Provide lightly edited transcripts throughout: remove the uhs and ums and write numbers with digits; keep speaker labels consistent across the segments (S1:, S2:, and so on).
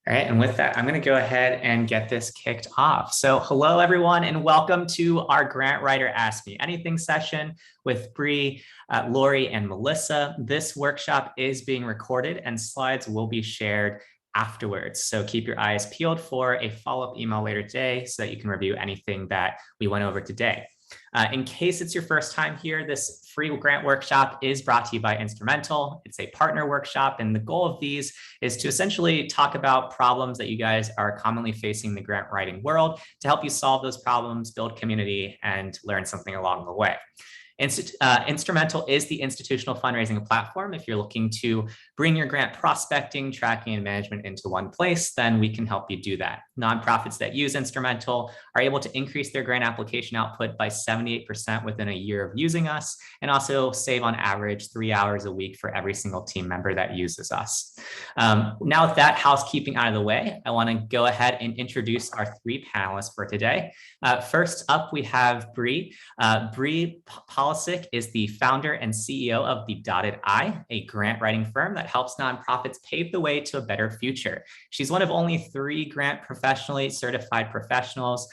S1: All right, and with that, I'm going to go ahead and get this kicked off. So hello, everyone, and welcome to our Grant Writer Ask Me Anything session with Bree, Lori, and Melissa. This workshop is being recorded and slides will be shared afterwards. So keep your eyes peeled for a follow-up email later today so that you can review anything that we went over today. In case it's your first time here, this free grant workshop is brought to you by Instrumentl. It's a partner workshop, and the goal of these is to essentially talk about problems that you guys are commonly facing in the grant writing world to help you solve those problems, build community, and learn something along the way. Instrumentl is the institutional fundraising platform. If you're looking to bring your grant prospecting, tracking, and management into one place, then we can help you do that. Nonprofits that use Instrumentl are able to increase their grant application output by 78% within a year of using us, and also save on average 3 hours a week for every single team member that uses us. Now with that housekeeping out of the way, I want to go ahead and introduce our three panelists for today. First up, we have Bree. Breanna Polacik is the founder and CEO of the Dotted I, a grant writing firm that helps nonprofits pave the way to a better future. She's one of only 3 grant professionally certified professionals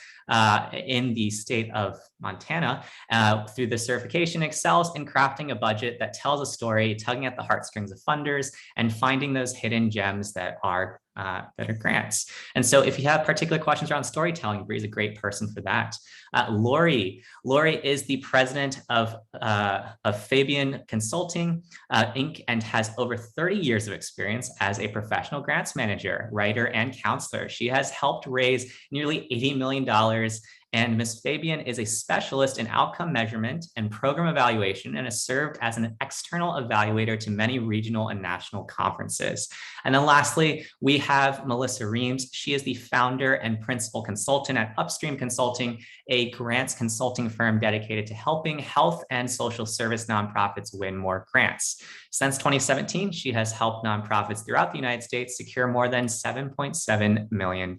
S1: in the state of Montana. Through the certification, excels in crafting a budget that tells a story, tugging at the heartstrings of funders, and finding those hidden gems that are grants. And so if you have particular questions around storytelling, Bree is a great person for that. Lori is the president of Fabian Consulting, Inc., and has over 30 years of experience as a professional grants manager, writer, and counselor. She has helped raise nearly $80 million. And Ms. Fabian is a specialist in outcome measurement and program evaluation and has served as an external evaluator to many regional and national conferences. And then lastly, we have Melissa Reams. She is the founder and principal consultant at Upstream Consulting, a grants consulting firm dedicated to helping health and social service nonprofits win more grants. Since 2017, she has helped nonprofits throughout the United States secure more than $7.7 million.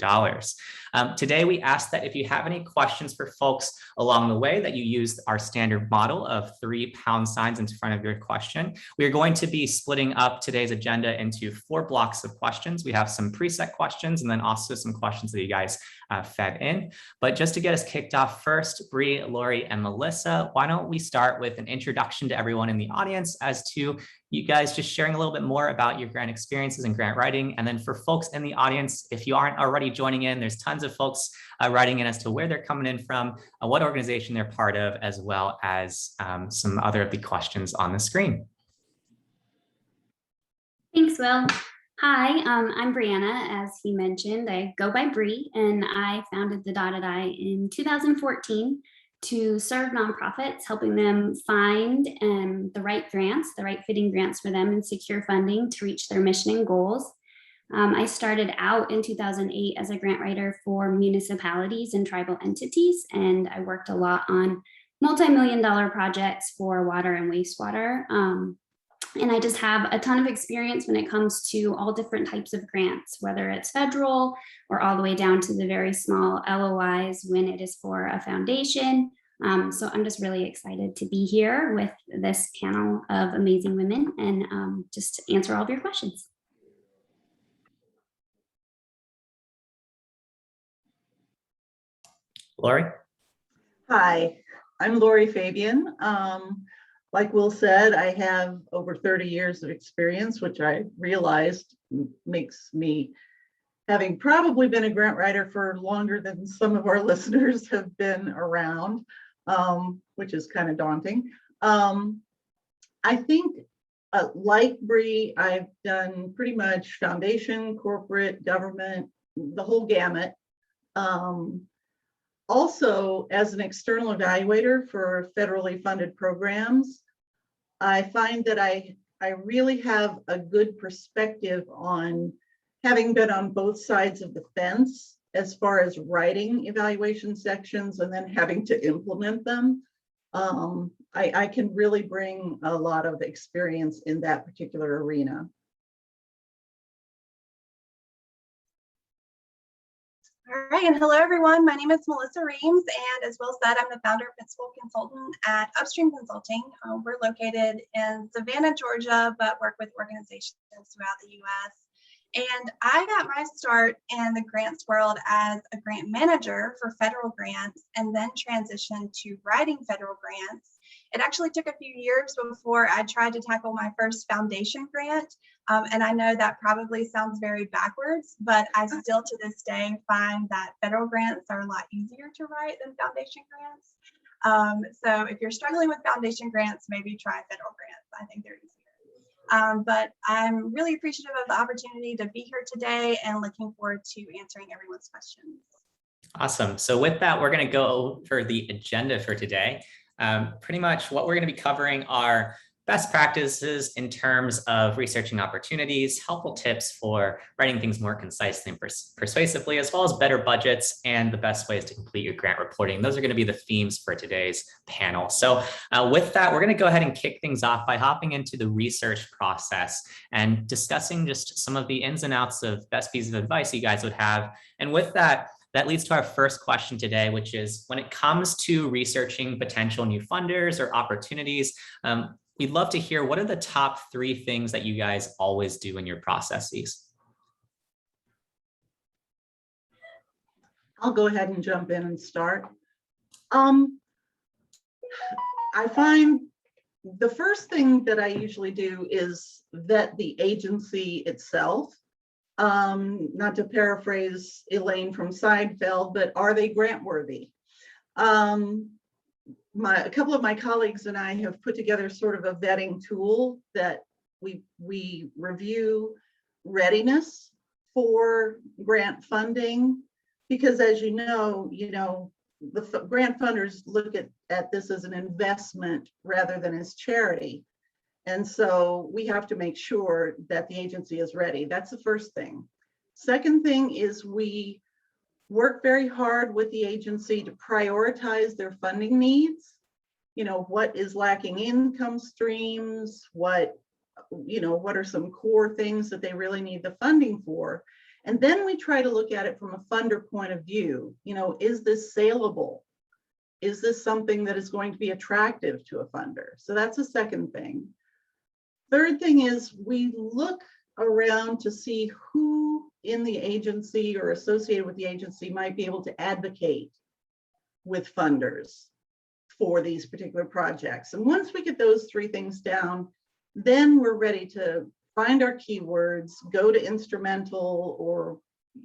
S1: Today, we ask that if you have any questions for folks along the way, that you use our standard model of 3 pound signs in front of your question. We are going to be splitting up today's agenda into 4 blocks of questions. We have some preset questions and then also some questions that you guys fed in. But just to get us kicked off first, Bree, Lori, and Melissa, why don't we start with an introduction to everyone in the audience as to you guys just sharing a little bit more about your grant experiences and grant writing. And then for folks in the audience, if you aren't already joining in, there's tons of folks writing in as to where they're coming in from, what organization they're part of, as well as some other of the questions on the screen.
S2: Thanks, Will. Hi, I'm Breanna. As he mentioned, I go by Bree, and I founded the Dotted I in 2014 to serve nonprofits, helping them find the right grants, the right fitting grants for them, and secure funding to reach their mission and goals. I started out in 2008 as a grant writer for municipalities and tribal entities, and I worked a lot on multi-million-dollar projects for water and wastewater. And I just have a ton of experience when it comes to all different types of grants, whether it's federal or all the way down to the very small LOIs when it is for a foundation. So I'm just really excited to be here with this panel of amazing women and just to answer all of your questions.
S1: Lori?
S3: Hi, I'm Lori Fabian. Like Will said, I have over 30 years of experience, which I realized makes me, having probably been a grant writer for longer than some of our listeners have been around, which is kind of daunting. I think, like Bree, I've done pretty much foundation, corporate, government, the whole gamut. Also, as an external evaluator for federally funded programs, I find that I really have a good perspective on having been on both sides of the fence as far as writing evaluation sections and then having to implement them. I can really bring a lot of experience in that particular arena.
S4: All right, and hello everyone. My name is Melissa Reams, and as Will said, I'm the founder and principal consultant at Upstream Consulting. We're located in Savannah, Georgia, but work with organizations throughout the U.S. And I got my start in the grants world as a grant manager for federal grants and then transitioned to writing federal grants. It actually took a few years before I tried to tackle my first foundation grant. And I know that probably sounds very backwards, but I still to this day find that federal grants are a lot easier to write than foundation grants. So if you're struggling with foundation grants, maybe try federal grants. I think they're easier. But I'm really appreciative of the opportunity to be here today and looking forward to answering everyone's questions.
S1: Awesome. So with that, we're going to go over the agenda for today. Pretty much what we're going to be covering are best practices in terms of researching opportunities, helpful tips for writing things more concisely and persuasively, as well as better budgets and the best ways to complete your grant reporting. Those are going to be the themes for today's panel. So with that, we're going to go ahead and kick things off by hopping into the research process and discussing just some of the ins and outs of best pieces of advice you guys would have. And with that, that leads to our first question today, which is when it comes to researching potential new funders or opportunities, we'd love to hear what are the top 3 things that you guys always do in your processes?
S3: I'll go ahead and jump in and start. I find the first thing that I usually do is vet the agency itself. Not to paraphrase Elaine from Seinfeld, but are they grant worthy? A couple of my colleagues and I have put together sort of a vetting tool that we review readiness for grant funding, because as you know, the grant funders look at this as an investment rather than as charity. And so we have to make sure that the agency is ready. That's the first thing. Second thing is we work very hard with the agency to prioritize their funding needs. What is lacking income streams, what are some core things that they really need the funding for. And then we try to look at it from a funder point of view. Is this saleable? Is this something that is going to be attractive to a funder? So that's the second thing. Third thing is we look around to see who in the agency or associated with the agency might be able to advocate with funders for these particular projects. And once we get those 3 things down, then we're ready to find our keywords, go to Instrumentl or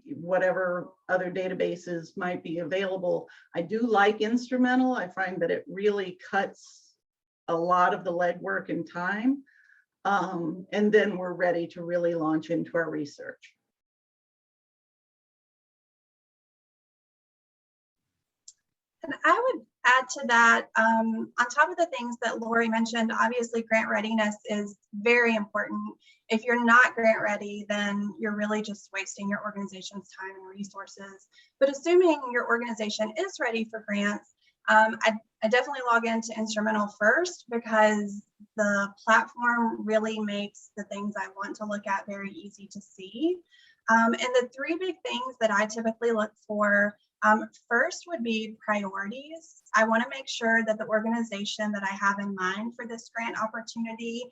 S3: whatever other databases might be available. I do like Instrumentl. I find that it really cuts a lot of the legwork and time. And then we're ready to really launch into our research.
S4: And I would add to that, on top of the things that Lori mentioned, obviously grant readiness is very important. If you're not grant ready, then you're really just wasting your organization's time and resources. But assuming your organization is ready for grants, I definitely log into Instrumentl first, because the platform really makes the things I want to look at very easy to see. And the 3 big things that I typically look for, first would be priorities. I want to make sure that the organization that I have in mind for this grant opportunity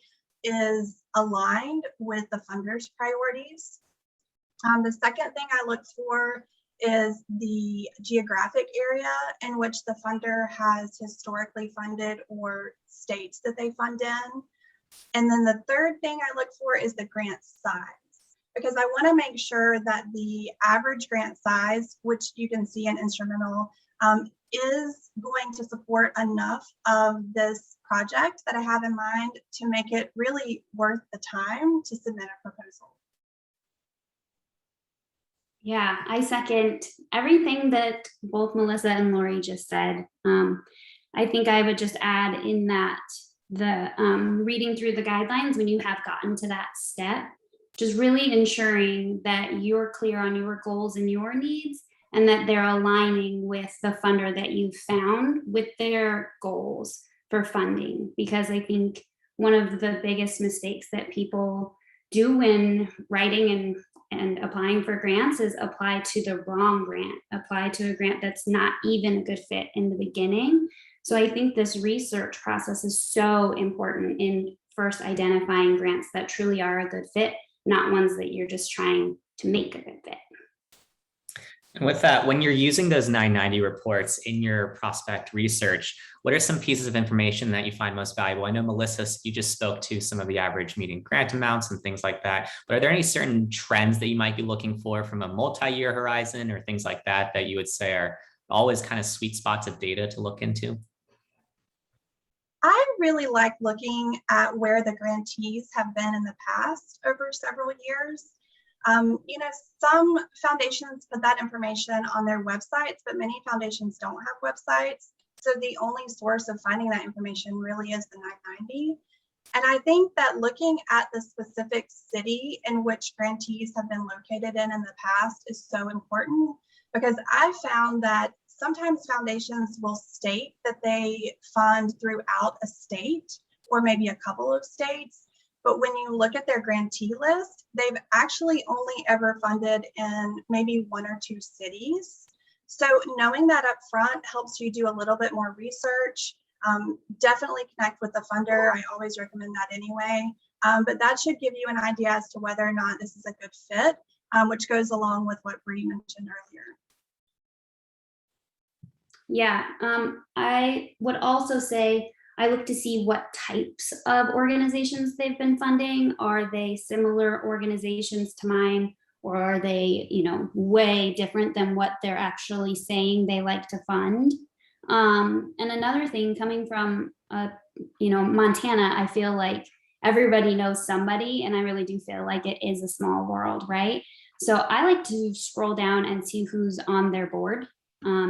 S4: is aligned with the funder's priorities. The second thing I look for is the geographic area in which the funder has historically funded or states that they fund in. And then the third thing I look for is the grant size, because I want to make sure that the average grant size, which you can see in Instrumentl, is going to support enough of this project that I have in mind to make it really worth the time to submit a proposal.
S2: Yeah, I second everything that both Melissa and Lori just said. I think I would just add in that the reading through the guidelines when you have gotten to that step, just really ensuring that you're clear on your goals and your needs, and that they're aligning with the funder that you found with their goals for funding. Because I think one of the biggest mistakes that people do when writing and applying for grants is apply to the wrong grant, apply to a grant that's not even a good fit in the beginning. So I think this research process is so important in first identifying grants that truly are a good fit not ones that you're just trying to make a good fit.
S1: And with that, when you're using those 990 reports in your prospect research, what are some pieces of information that you find most valuable? I know, Melissa, you just spoke to some of the average median grant amounts and things like that, but are there any certain trends that you might be looking for from a multi-year horizon or things like that that you would say are always kind of sweet spots of data to look into?
S4: I really like looking at where the grantees have been in the past over several years. You know, some foundations put that information on their websites, but many foundations don't have websites. So the only source of finding that information really is the 990. And I think that looking at the specific city in which grantees have been located in the past is so important, because I found that sometimes foundations will state that they fund throughout a state or maybe a couple of states. But when you look at their grantee list, they've actually only ever funded in maybe 1 or 2 cities. So knowing that up front helps you do a little bit more research. Definitely connect with the funder. I always recommend that anyway. But that should give you an idea as to whether or not this is a good fit, which goes along with what Bree mentioned earlier.
S2: Yeah, I would also say I look to see what types of organizations they've been funding. Are they similar organizations to mine, or are they, you know, way different than what they're actually saying they like to fund? And another thing, coming from, you know, Montana, I feel like everybody knows somebody, and I really do feel like it is a small world, right? So I like to scroll down and see who's on their board,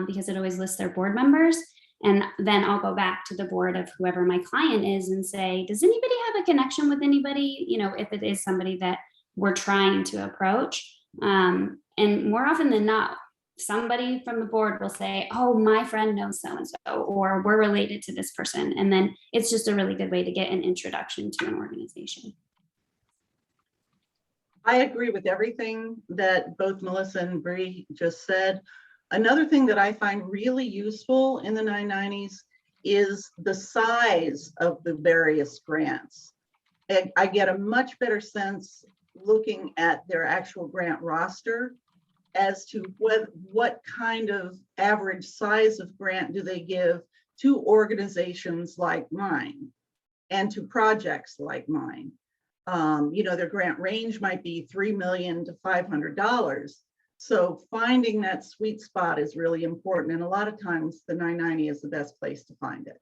S2: because it always lists their board members. And then I'll go back to the board of whoever my client is and say, does anybody have a connection with anybody? You know, if it is somebody that we're trying to approach. And more often than not, somebody from the board will say, oh, my friend knows so-and-so, or we're related to this person. And then it's just a really good way to get an introduction to an organization.
S3: I agree with everything that both Melissa and Bree just said. Another thing that I find really useful in the 990s is the size of the various grants. And I get a much better sense looking at their actual grant roster as to what kind of average size of grant do they give to organizations like mine and to projects like mine. You know, their grant range might be $3 million to $500. So finding that sweet spot is really important. And a lot of times the 990 is the best place to find it.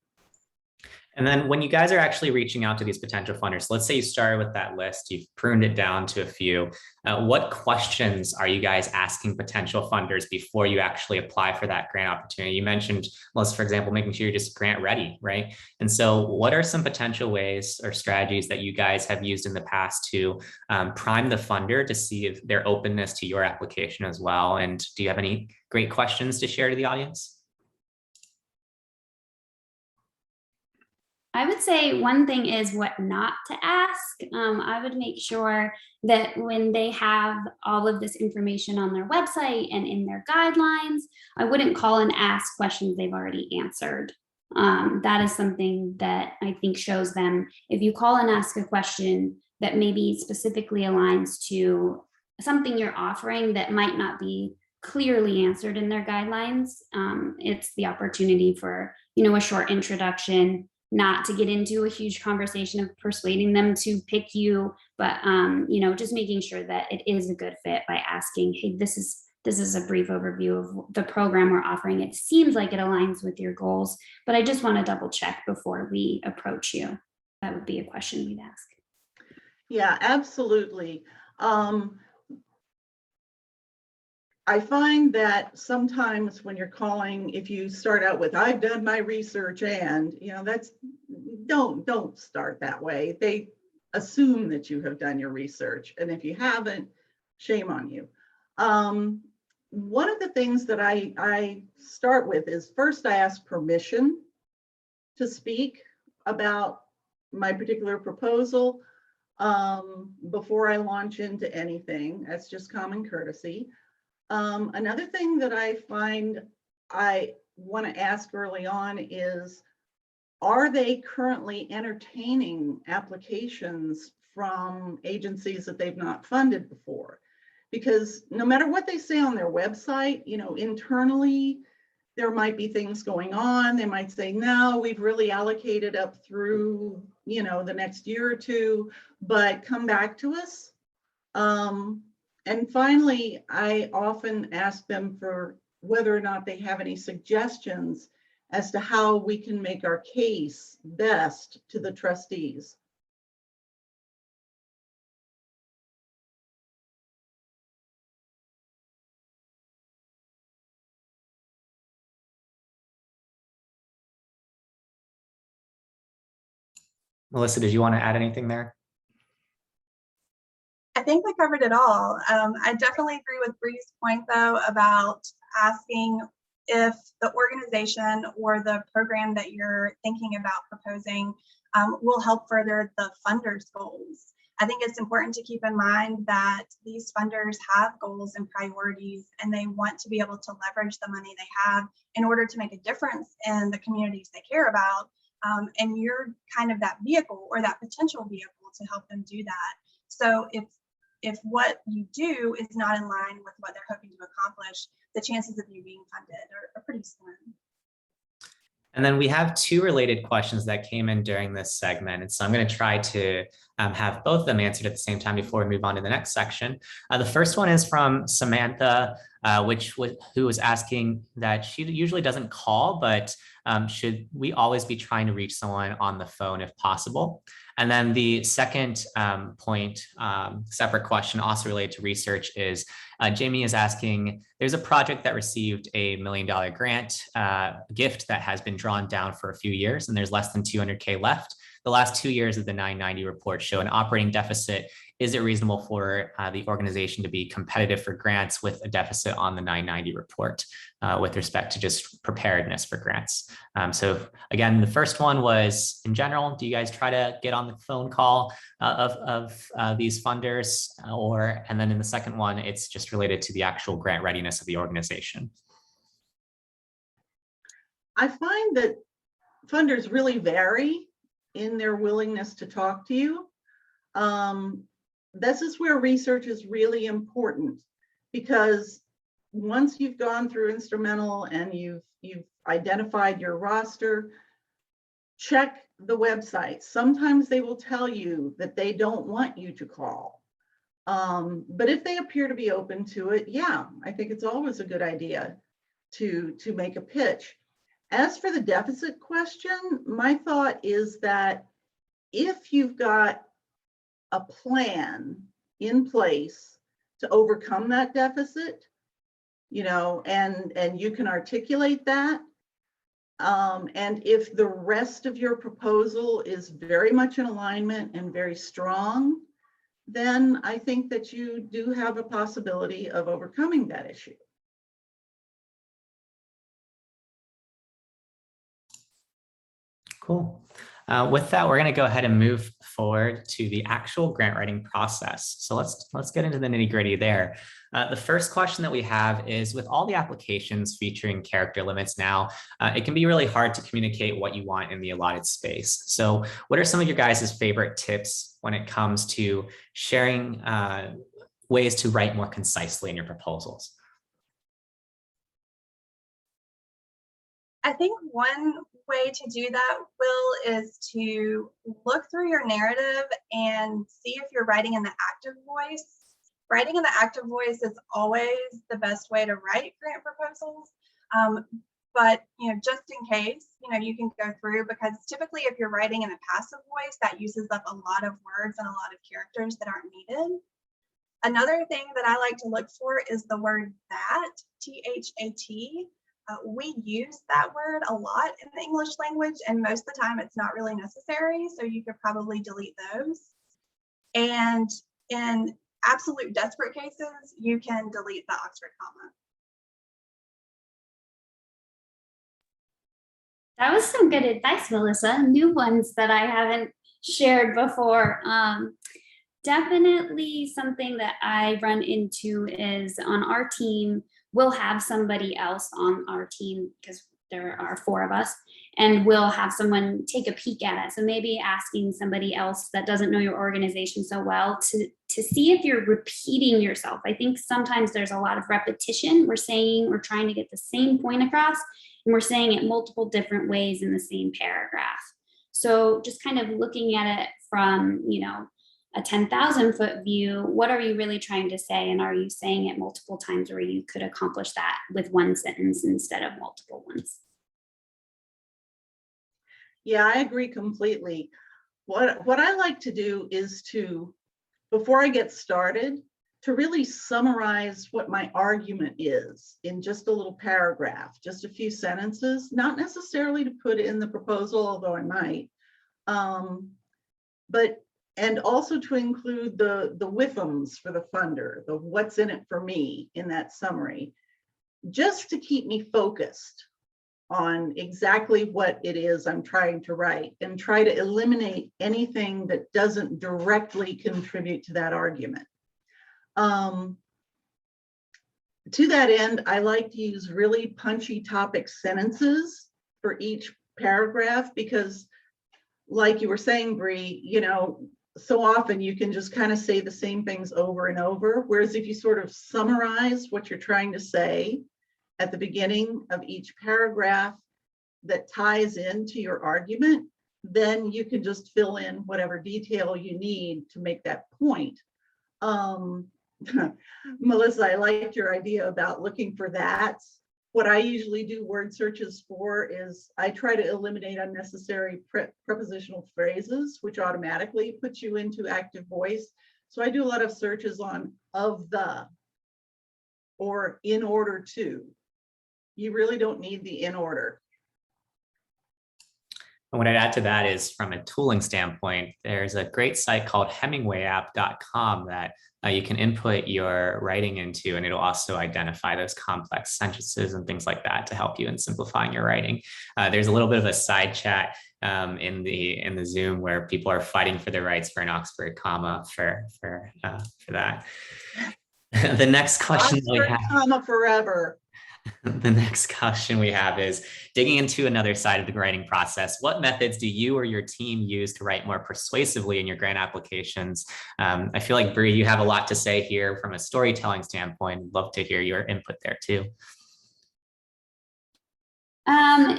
S1: And then when you guys are actually reaching out to these potential funders, let's say you started with that list, you've pruned it down to a few. What questions are you guys asking potential funders before you actually apply for that grant opportunity? You mentioned, Melissa, for example, making sure you're just grant ready, right? And so what are some potential ways or strategies that you guys have used in the past to prime the funder to see if their openness to your application as well? And do you have any great questions to share to the audience?
S2: I would say one thing is what not to ask. I would make sure that when they have all of this information on their website and in their guidelines, I wouldn't call and ask questions they've already answered. That is something that I think shows them, if you call and ask a question that maybe specifically aligns to something you're offering that might not be clearly answered in their guidelines, it's the opportunity for, you know, a short introduction, not to get into a huge conversation of persuading them to pick you, but you know, just making sure that it is a good fit by asking, hey, this is a brief overview of the program we're offering. It seems like it aligns with your goals, but I just want to double check before we approach you. That would be a question we'd ask.
S3: Yeah, absolutely. I find that sometimes when you're calling, if you start out with, I've done my research and, you know, that's, don't start that way. They assume that you have done your research. And if you haven't, shame on you. One of the things that I start with is first I ask permission to speak about my particular proposal before I launch into anything. That's just common courtesy. Another thing that I find I want to ask early on is, are they currently entertaining applications from agencies that they've not funded before. Because no matter what they say on their website, internally, there might be things going on. They might say, no, we've really allocated up through, the next year or two, but come back to us. And finally, I often ask them for whether or not they have any suggestions as to how we can make our case best to the trustees.
S1: Melissa, did you want to add anything there?
S4: I think we covered it all. I definitely agree with Bree's point, though, about asking if the organization or the program that you're thinking about proposing will help further the funders' goals. I think it's important to keep in mind that these funders have goals and priorities, and they want to be able to leverage the money they have in order to make a difference in the communities they care about. And you're kind of that vehicle or that potential vehicle to help them do that. So if what you do is not in line with what they're hoping to accomplish, the chances of you being funded are pretty slim.
S1: And then we have two related questions that came in during this segment. And so I'm going to try to have both of them answered at the same time before we move on to the next section. The first one is from Samantha, who was asking that she usually doesn't call, but should we always be trying to reach someone on the phone if possible? And then the second separate question also related to research is Jamie is asking, there's a project that received a $1 million grant gift that has been drawn down for a few years, and there's less than 200K left. The last 2 years of the 990 report show an operating deficit. Is it reasonable for the organization to be competitive for grants with a deficit on the 990 report with respect to just preparedness for grants? So again, the first one was in general, do you guys try to get on the phone call of these funders, and then in the second one, it's just related to the actual grant readiness of the organization?
S3: I find that funders really vary in their willingness to talk to you. This is where research is really important, because once you've gone through Instrumentl and you've identified your roster, check the website. Sometimes they will tell you that they don't want you to call. But if they appear to be open to it, yeah, I think it's always a good idea to make a pitch. As for the deficit question, my thought is that if you've got a plan in place to overcome that deficit, and you can articulate that, and if the rest of your proposal is very much in alignment and very strong, then I think that you do have a possibility of overcoming that issue.
S1: Cool. With that, we're going to go ahead and move forward to the actual grant writing process. So let's get into the nitty-gritty there. The first question that we have is, with all the applications featuring character limits now, it can be really hard to communicate what you want in the allotted space. So what are some of your guys' favorite tips when it comes to sharing ways to write more concisely in your proposals?
S4: I think one way to do that, Will, is to look through your narrative and see if you're writing in the active voice. Writing in the active voice is always the best way to write grant proposals. But just in case, you can go through, because typically if you're writing in a passive voice, that uses up a lot of words and a lot of characters that aren't needed. Another thing that I like to look for is the word that, T-H-A-T. We use that word a lot in the English language, and most of the time it's not really necessary, so you could probably delete those. And in absolute desperate cases, you can delete the Oxford comma.
S2: That was some good advice, Melissa. New ones that I haven't shared before. Definitely something that I run into is on our team, we'll have somebody else on our team, because there are 4 of us, and we'll have someone take a peek at it. So maybe asking somebody else that doesn't know your organization so well to see if you're repeating yourself. I think sometimes there's a lot of repetition. We're trying to get the same point across, and we're saying it multiple different ways in the same paragraph. So just kind of looking at it from, a 10,000 foot view, what are you really trying to say? And are you saying it multiple times where you could accomplish that with one sentence instead of multiple ones?
S3: Yeah, I agree completely. What I like to do is before I get started, to really summarize what my argument is in just a little paragraph, just a few sentences, not necessarily to put in the proposal, although I might, and also to include the whiffums for the funder, the what's in it for me in that summary, just to keep me focused on exactly what it is I'm trying to write and try to eliminate anything that doesn't directly contribute to that argument. To that end, I like to use really punchy topic sentences for each paragraph because, like you were saying, Bree, so often you can just kind of say the same things over and over. Whereas if you sort of summarize what you're trying to say at the beginning of each paragraph that ties into your argument, then you can just fill in whatever detail you need to make that point. Melissa, I liked your idea about looking for that. What I usually do word searches for is I try to eliminate unnecessary prepositional phrases, which automatically puts you into active voice. So I do a lot of searches on of the or in order to. You really don't need the in order.
S1: And what I'd add to that is, from a tooling standpoint, there's a great site called hemingwayapp.com that you can input your writing into, and it'll also identify those complex sentences and things like that to help you in simplifying your writing. There's a little bit of a side chat in the Zoom where people are fighting for their rights for an Oxford comma for that. The next question
S3: Oxford
S1: we have,
S3: comma forever.
S1: The next question we have is digging into another side of the writing process. What methods do you or your team use to write more persuasively in your grant applications? I feel like, Bree, you have a lot to say here from a storytelling standpoint. I'd love to hear your input there too.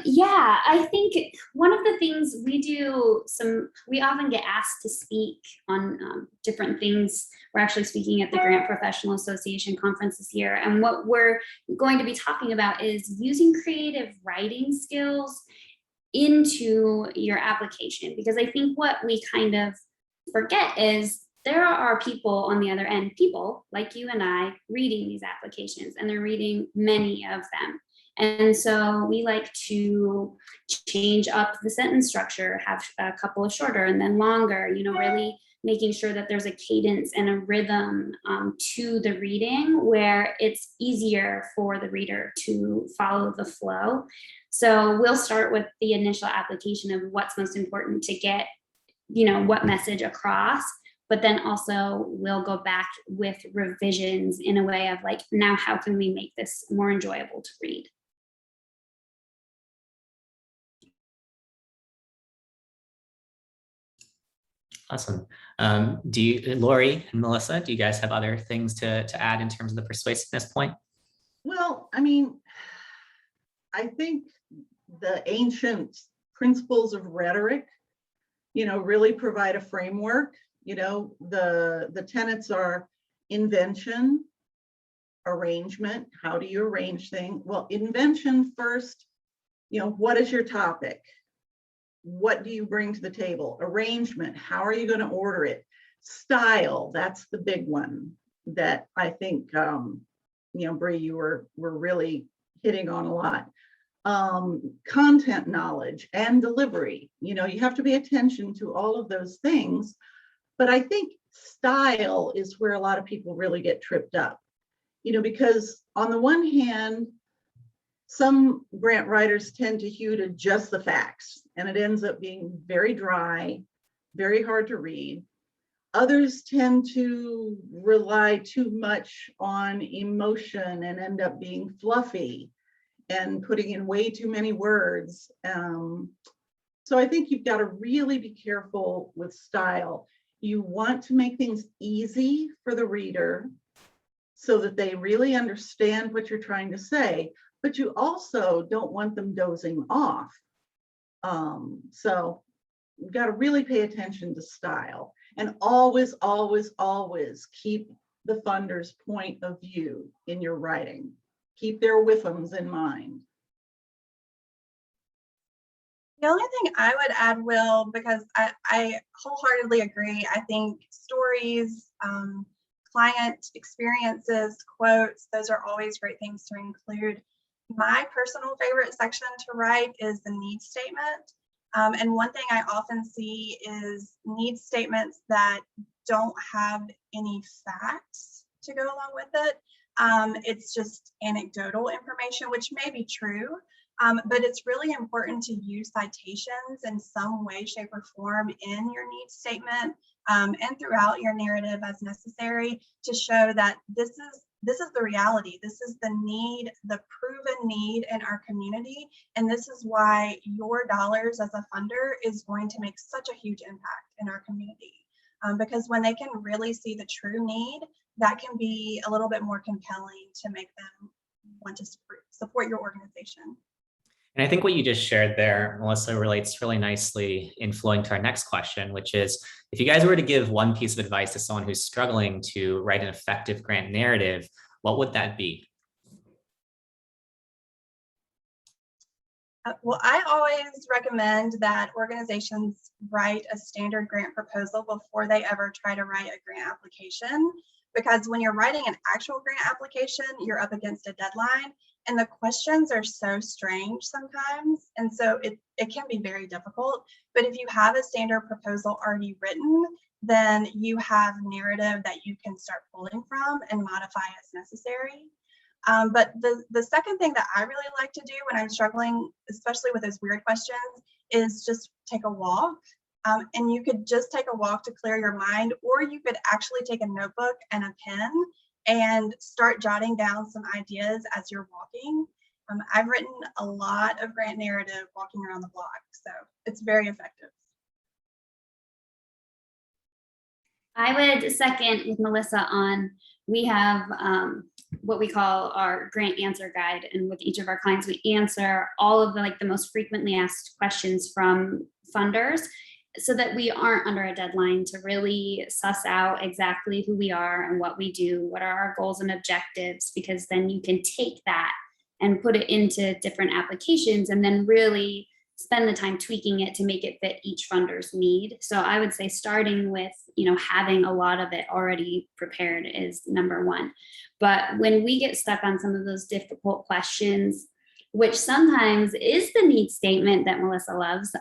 S2: Yeah, I think one of the things we often get asked to speak on different things. We're actually speaking at the Grant Professional Association conference this year. And what we're going to be talking about is using creative writing skills into your application. Because I think what we kind of forget is there are people on the other end, people like you and I, reading these applications, and they're reading many of them. And so we like to change up the sentence structure, have a couple of shorter and then longer, really making sure that there's a cadence and a rhythm to the reading where it's easier for the reader to follow the flow. So we'll start with the initial application of what's most important to get, what message across. But then also we'll go back with revisions in a way of like, now how can we make this more enjoyable to read?
S1: Awesome. Lori and Melissa, do you guys have other things to add in terms of the persuasiveness point?
S3: Well, I think the ancient principles of rhetoric, really provide a framework. The tenets are invention, arrangement. How do you arrange things? Well, invention first, what is your topic? What do you bring to the table? Arrangement, how are you going to order it? Style, that's the big one that I think, Bree, you were really hitting on a lot. Content knowledge and delivery, you have to pay attention to all of those things. But I think style is where a lot of people really get tripped up, because on the one hand, some grant writers tend to hew to just the facts, and it ends up being very dry, very hard to read. Others tend to rely too much on emotion and end up being fluffy. and putting in way too many words. So I think you've got to really be careful with style. You want to make things easy for the reader so that they really understand what you're trying to say, but you also don't want them dozing off. So you've got to really pay attention to style, and always, always, always keep the funder's point of view in your writing. Keep their whiffums in mind.
S4: The only thing I would add, Will, because I wholeheartedly agree, I think stories, client experiences, quotes, those are always great things to include. My personal favorite section to write is the need statement. And one thing I often see is need statements that don't have any facts to go along with it. It's just anecdotal information, which may be true, but it's really important to use citations in some way, shape, or form in your need statement and throughout your narrative as necessary to show that this is the reality. This is the need, the proven need in our community. And this is why your dollars as a funder is going to make such a huge impact in our community. Because when they can really see the true need, that can be a little bit more compelling to make them want to support your organization.
S1: And I think what you just shared there, Melissa, relates really nicely in flowing to our next question, which is, if you guys were to give one piece of advice to someone who's struggling to write an effective grant narrative, what would that be?
S4: Well, I always recommend that organizations write a standard grant proposal before they ever try to write a grant application, because when you're writing an actual grant application, you're up against a deadline and the questions are so strange sometimes. And so it can be very difficult. But if you have a standard proposal already written, then you have narrative that you can start pulling from and modify as necessary. But the second thing that I really like to do when I'm struggling, especially with those weird questions, is just take a walk. And you could just take a walk to clear your mind, or you could actually take a notebook and a pen and start jotting down some ideas as you're walking. I've written a lot of grant narrative walking around the block, so it's very effective.
S2: I would second with Melissa on, we have what we call our grant answer guide. And with each of our clients, we answer all of the most frequently asked questions from funders, so that we aren't under a deadline to really suss out exactly who we are and what we do, what are our goals and objectives, because then you can take that and put it into different applications and then really spend the time tweaking it to make it fit each funder's need. So I would say starting with, having a lot of it already prepared is number one. But when we get stuck on some of those difficult questions, which sometimes is the need statement that Melissa loves,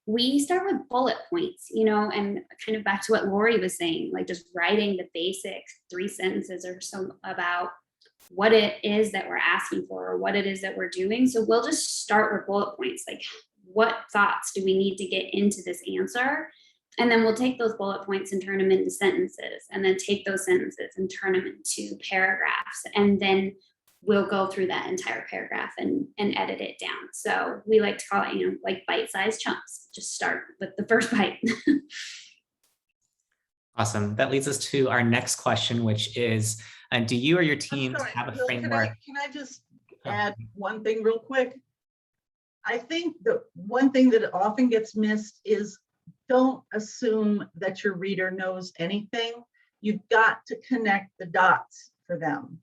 S2: we start with bullet points, and kind of back to what Lori was saying, like just writing the basic 3 sentences or so about what it is that we're asking for or what it is that we're doing. So we'll just start with bullet points, like what thoughts do we need to get into this answer? And then we'll take those bullet points and turn them into sentences, and then take those sentences and turn them into paragraphs. And then we'll go through that entire paragraph and edit it down. So we like to call it, like bite-sized chunks. Just start with the first bite.
S1: Awesome. That leads us to our next question, which is, do you or your team have a framework?
S3: Can I just add one thing real quick? I think the one thing that often gets missed is, don't assume that your reader knows anything. You've got to connect the dots for them.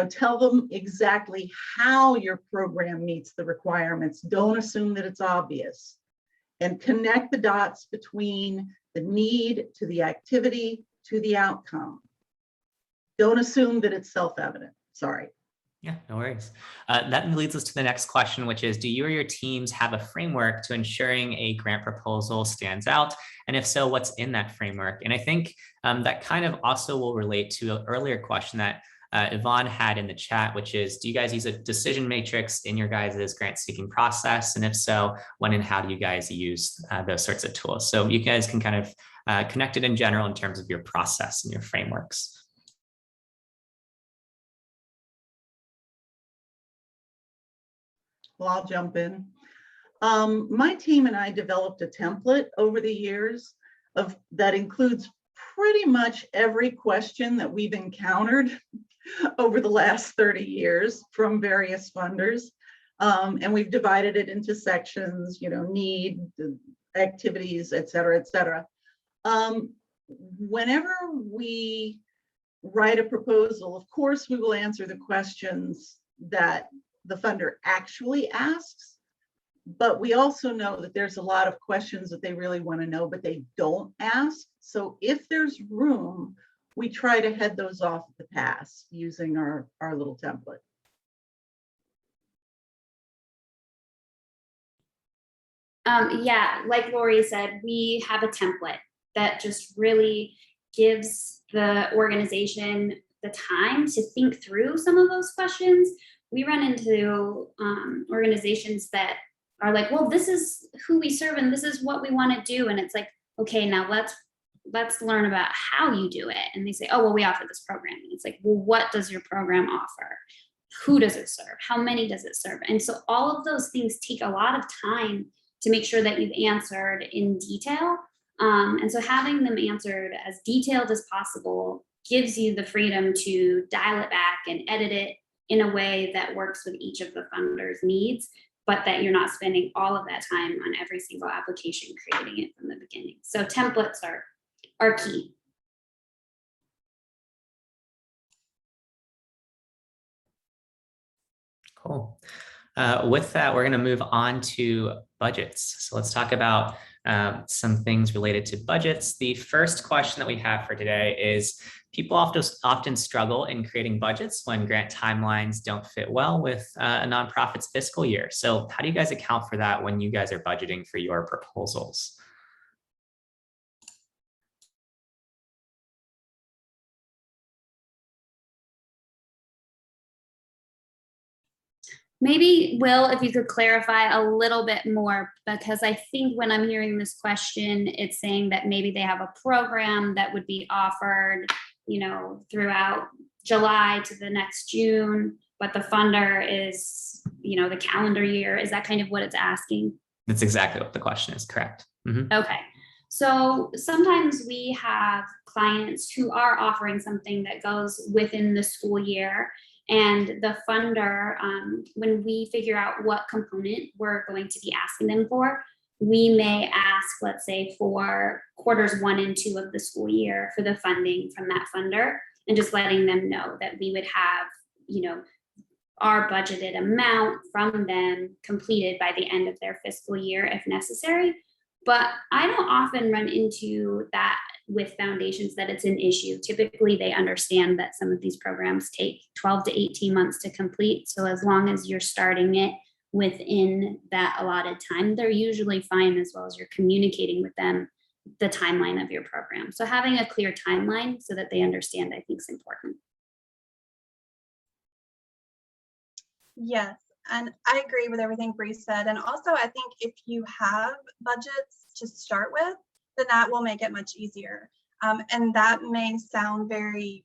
S3: Tell them exactly how your program meets the requirements. Don't assume that it's obvious. And connect the dots between the need to the activity to the outcome. Don't assume that it's self-evident. Sorry.
S1: Yeah, no worries. That leads us to the next question, which is, do you or your teams have a framework to ensuring a grant proposal stands out? And if so, what's in that framework? And I think that kind of also will relate to an earlier question that Yvonne had in the chat, which is, do you guys use a decision matrix in your guys' grant seeking process? And if so, when and how do you guys use those sorts of tools? So you guys can kind of connect it in general in terms of your process and your frameworks.
S3: Well, I'll jump in. My team and I developed a template over the years that includes pretty much every question that we've encountered over the last 30 years from various funders. And we've divided it into sections, need, activities, et cetera, et cetera. Whenever we write a proposal, of course, we will answer the questions that the funder actually asks, but we also know that there's a lot of questions that they really want to know, but they don't ask. So if there's room, we try to head those off at the pass using our little template.
S2: Yeah, like Lori said, we have a template that just really gives the organization the time to think through some of those questions. We run into organizations that are like, well, this is who we serve and this is what we want to do. And it's like, okay, now let's learn about how you do it. And they say, oh, well, we offer this program. And it's like, well, what does your program offer? Who does it serve? How many does it serve? And so all of those things take a lot of time to make sure that you've answered in detail. And so having them answered as detailed as possible gives you the freedom to dial it back and edit it in a way that works with each of the funders' needs, but that you're not spending all of that time on every single application creating it from the beginning. So templates are key.
S1: Cool. With that, we're going to move on to budgets. So let's talk about some things related to budgets. The first question that we have for today is, people often struggle in creating budgets when grant timelines don't fit well with a nonprofit's fiscal year. So how do you guys account for that when you guys are budgeting for your proposals?
S2: Maybe, Will, if you could clarify a little bit more, because I think when I'm hearing this question, it's saying that maybe they have a program that would be offered, throughout July to the next June, but the funder is, the calendar year. Is that kind of what it's asking?
S1: That's exactly what the question is, correct. Mm-hmm.
S2: Okay. So sometimes we have clients who are offering something that goes within the school year. And the funder, when we figure out what component we're going to be asking them for, we may ask, let's say, for quarters 1 and 2 of the school year for the funding from that funder, and just letting them know that we would have, our budgeted amount from them completed by the end of their fiscal year if necessary. But I don't often run into that with foundations that it's an issue. Typically, they understand that some of these programs take 12 to 18 months to complete. So as long as you're starting it within that allotted time, they're usually fine, as well as you're communicating with them the timeline of your program. So having a clear timeline so that they understand, I think, is important.
S4: Yes, and I agree with everything Bree said. And also, I think if you have budgets to start with, then that will make it much easier. And that may sound very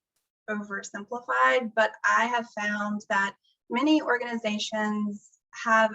S4: oversimplified, but I have found that many organizations have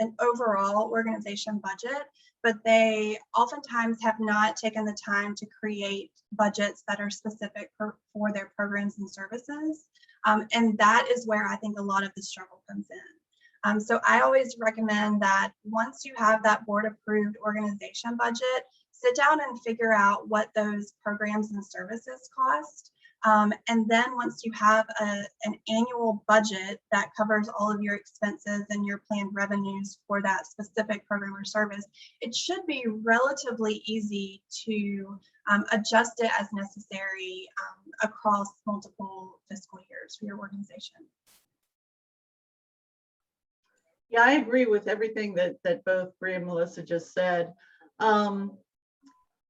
S4: an overall organization budget, but they oftentimes have not taken the time to create budgets that are specific for their programs and services. And that is where I think a lot of the struggle comes in. So I always recommend that once you have that board approved organization budget, sit down and figure out what those programs and services cost. And then once you have an annual budget that covers all of your expenses and your planned revenues for that specific program or service, it should be relatively easy to adjust it as necessary across multiple fiscal years for your organization.
S3: Yeah, I agree with everything that both Bree and Melissa just said.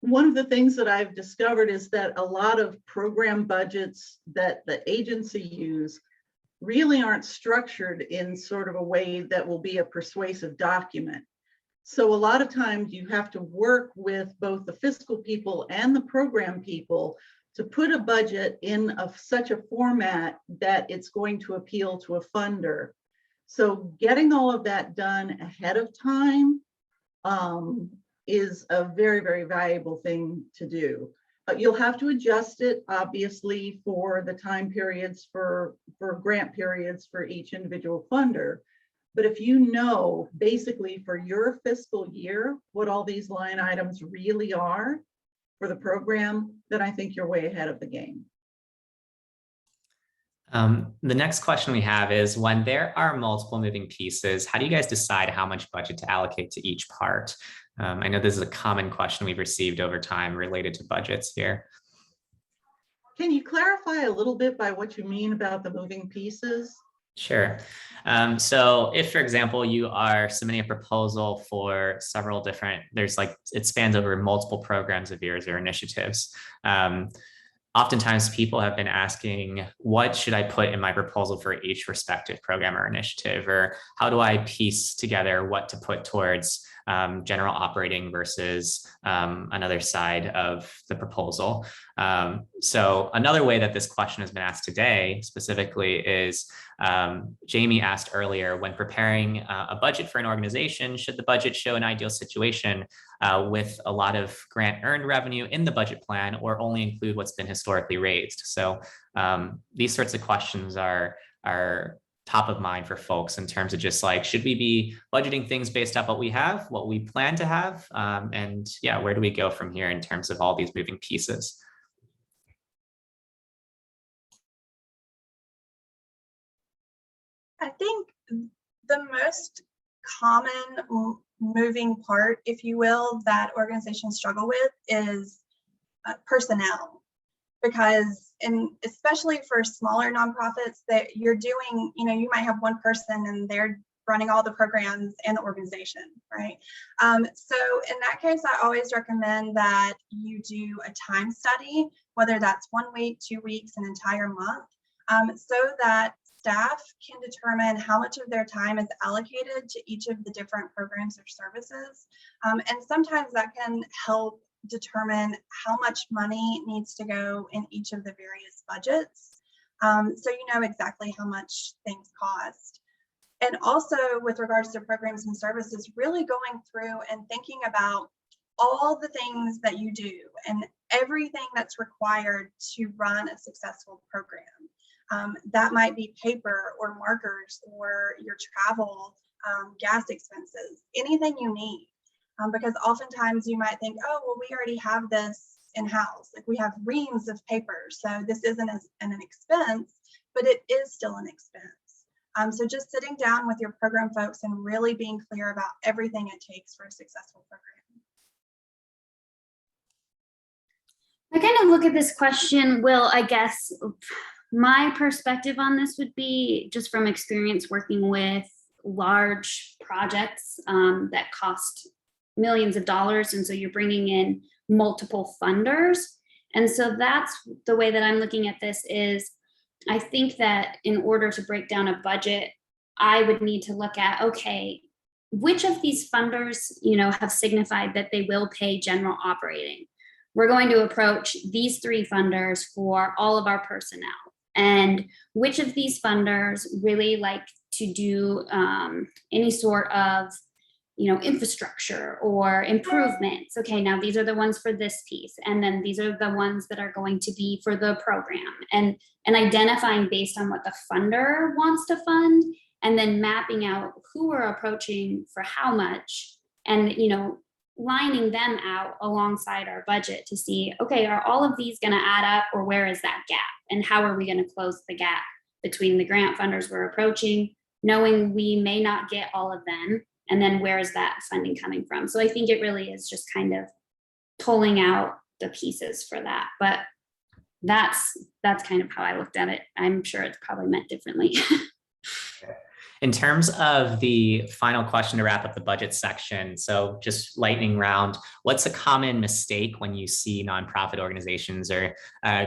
S3: One of the things that I've discovered is that a lot of program budgets that the agency use really aren't structured in sort of a way that will be a persuasive document. So a lot of times you have to work with both the fiscal people and the program people to put a budget in such a format that it's going to appeal to a funder. So getting all of that done ahead of time is a very, very valuable thing to do. You'll have to adjust it, obviously, for the time periods for grant periods for each individual funder. But if you know basically for your fiscal year what all these line items really are for the program, then I think you're way ahead of the game.
S1: The next question we have is, when there are multiple moving pieces, how do you guys decide how much budget to allocate to each part? I know this is a common question we've received over time related to budgets here.
S3: Can you clarify a little bit by what you mean about the moving pieces?
S1: Sure. So if, for example, you are submitting a proposal for several different, it spans over multiple programs of yours or initiatives. Oftentimes people have been asking, what should I put in my proposal for each respective program or initiative? Or how do I piece together what to put towards general operating versus another side of the proposal? So another way that this question has been asked today specifically is, Jamie asked earlier, when preparing a budget for an organization, should the budget show an ideal situation with a lot of grant earned revenue in the budget plan, or only include what's been historically raised? So these sorts of questions are top of mind for folks in terms of just like, should we be budgeting things based off what we have, what we plan to have? And yeah, where do we go from here in terms of all these moving pieces?
S4: I think the most common moving part, if you will, that organizations struggle with is personnel. Because, and especially for smaller nonprofits, that you're doing, you might have one person and they're running all the programs and the organization, right? So in that case, I always recommend that you do a time study, whether that's 1 week, 2 weeks, an entire month, so that staff can determine how much of their time is allocated to each of the different programs or services. And sometimes that can help determine how much money needs to go in each of the various budgets. So you know exactly how much things cost. And also with regards to programs and services, really going through and thinking about all the things that you do and everything that's required to run a successful program. That might be paper or markers or your travel, gas expenses, anything you need. Because oftentimes you might think, oh, well, we already have this in-house. Like we have reams of paper, so this isn't an expense, but it is still an expense. So just sitting down with your program folks and really being clear about everything it takes for a successful program.
S2: I kind of look at this question, Will, I guess my perspective on this would be just from experience working with large projects that cost millions of dollars. And so you're bringing in multiple funders. And so that's the way that I'm looking at this is, I think that in order to break down a budget, I would need to look at, okay, which of these funders, have signified that they will pay general operating? We're going to approach these 3 funders for all of our personnel. And which of these funders really like to do any sort of infrastructure or improvements? Okay, now these are the ones for this piece. And then these are the ones that are going to be for the program, and identifying based on what the funder wants to fund, and then mapping out who we're approaching for how much, and, lining them out alongside our budget to see, okay, are all of these going to add up, or where is that gap? And how are we going to close the gap between the grant funders we're approaching, knowing we may not get all of them, and then where is that funding coming from? So I think it really is just kind of pulling out the pieces for that. But that's kind of how I looked at it. I'm sure it's probably meant differently.
S1: In terms of the final question to wrap up the budget section, so just lightning round, what's a common mistake when you see nonprofit organizations or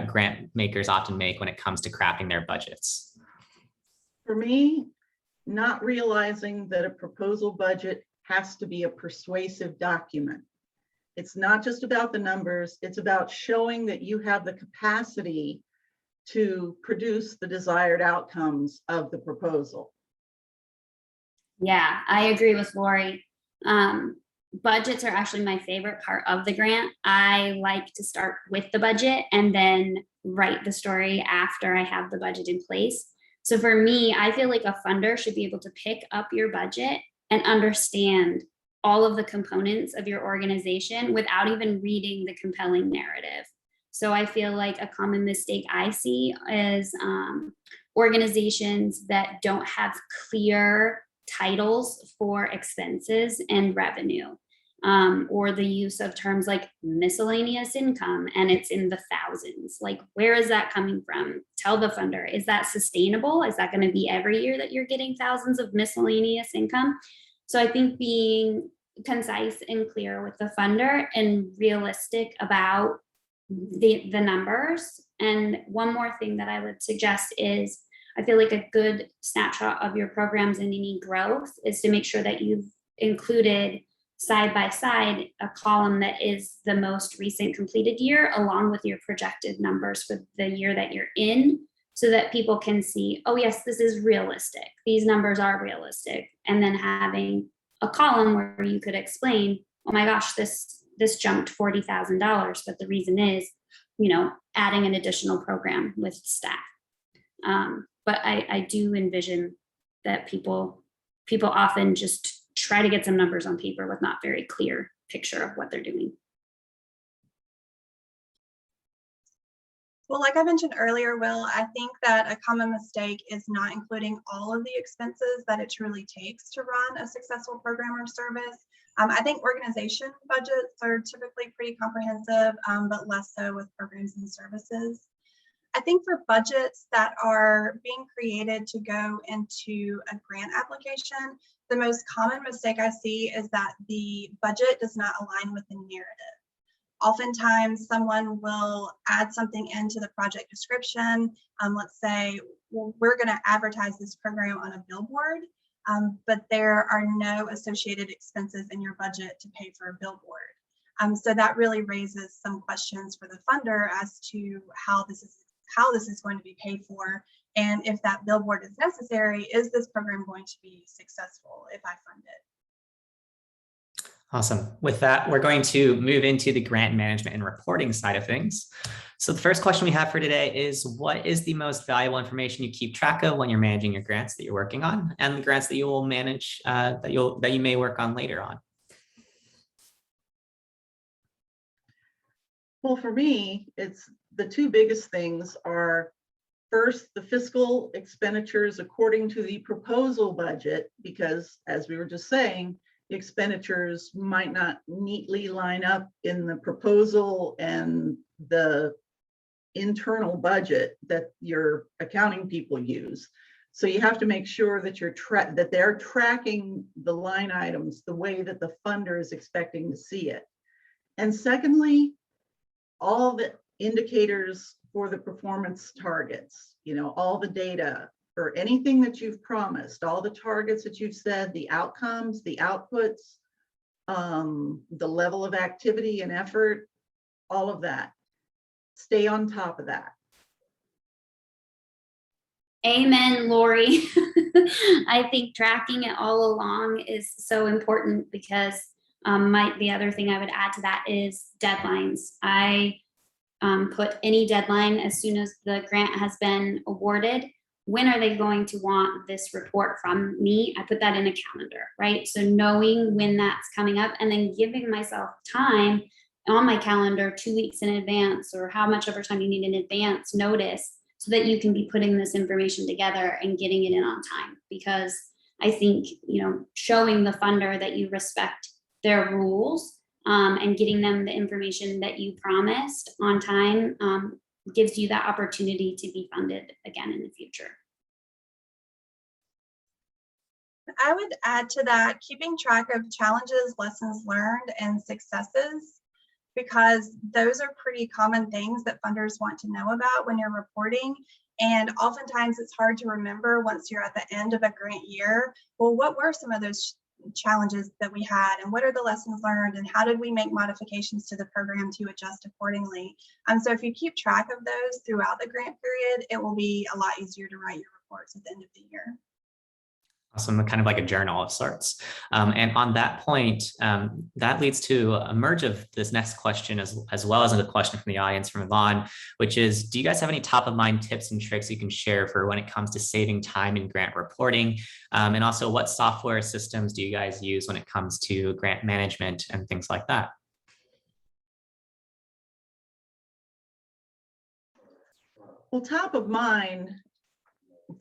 S1: grant makers often make when it comes to crafting their budgets?
S3: For me, not realizing that a proposal budget has to be a persuasive document. It's not just about the numbers, it's about showing that you have the capacity to produce the desired outcomes of the proposal.
S2: Yeah, I agree with Lori. Budgets are actually my favorite part of the grant. I like to start with the budget and then write the story after I have the budget in place. So for me, I feel like a funder should be able to pick up your budget and understand all of the components of your organization without even reading the compelling narrative. So I feel like a common mistake I see is organizations that don't have clear titles for expenses and revenue, or the use of terms like miscellaneous income and it's in the thousands. Like, where is that coming from? Tell the funder, is that sustainable? Is that going to be every year that you're getting thousands of miscellaneous income? So I think being concise and clear with the funder and realistic about the numbers. And one more thing that I would suggest is, I feel like a good snapshot of your programs and any growth is to make sure that you've included side by side a column that is the most recent completed year along with your projected numbers for the year that you're in, so that people can see, oh yes, this is realistic. These numbers are realistic. And then having a column where you could explain, oh my gosh, this jumped $40,000, but the reason is, adding an additional program with staff. But I do envision that people often just try to get some numbers on paper with not very clear picture of what they're doing.
S4: Well, like I mentioned earlier, Will, I think that a common mistake is not including all of the expenses that it truly takes to run a successful program or service. I think organization budgets are typically pretty comprehensive, but less so with programs and services. I think for budgets that are being created to go into a grant application, the most common mistake I see is that the budget does not align with the narrative. Oftentimes, someone will add something into the project description. Let's say, well, we're going to advertise this program on a billboard, but there are no associated expenses in your budget to pay for a billboard. So that really raises some questions for the funder as to how this is going to be paid for, and if that billboard is necessary, is this program going to be successful if I fund it?
S1: Awesome. With that, we're going to move into the grant management and reporting side of things. So the first question we have for today is, what is the most valuable information you keep track of when you're managing your grants that you're working on and the grants that you will manage that you may work on later on?
S3: Well, for me, it's the two biggest things are, first, the fiscal expenditures according to the proposal budget, because as we were just saying, the expenditures might not neatly line up in the proposal and the internal budget that your accounting people use. So you have to make sure that that they're tracking the line items the way that the funder is expecting to see it. And secondly, all the indicators for the performance targets, all the data or anything that you've promised, all the targets that you've said, the outcomes, the outputs, the level of activity and effort, all of that. Stay on top of that.
S2: Amen, Lori. I think tracking it all along is so important because the other thing I would add to that is deadlines. I put any deadline as soon as the grant has been awarded. When are they going to want this report from me? I put that in a calendar, right? So knowing when that's coming up and then giving myself time on my calendar 2 weeks in advance, or how much overtime you need in advance notice, so that you can be putting this information together and getting it in on time. Because I think, showing the funder that you respect their rules and getting them the information that you promised on time gives you that opportunity to be funded again in the future.
S4: I would add to that, keeping track of challenges, lessons learned, and successes, because those are pretty common things that funders want to know about when you're reporting. And oftentimes it's hard to remember once you're at the end of a grant year, well, what were some of those challenges that we had, and what are the lessons learned, and how did we make modifications to the program to adjust accordingly? So if you keep track of those throughout the grant period, it will be a lot easier to write your reports at the end of the year.
S1: Awesome, kind of like a journal of sorts. And on that point, that leads to a merge of this next question as well as a question from the audience from Yvonne, which is, do you guys have any top of mind tips and tricks you can share for when it comes to saving time in grant reporting? And also, what software systems do you guys use when it comes to grant management and things like that?
S3: Well, top of mind,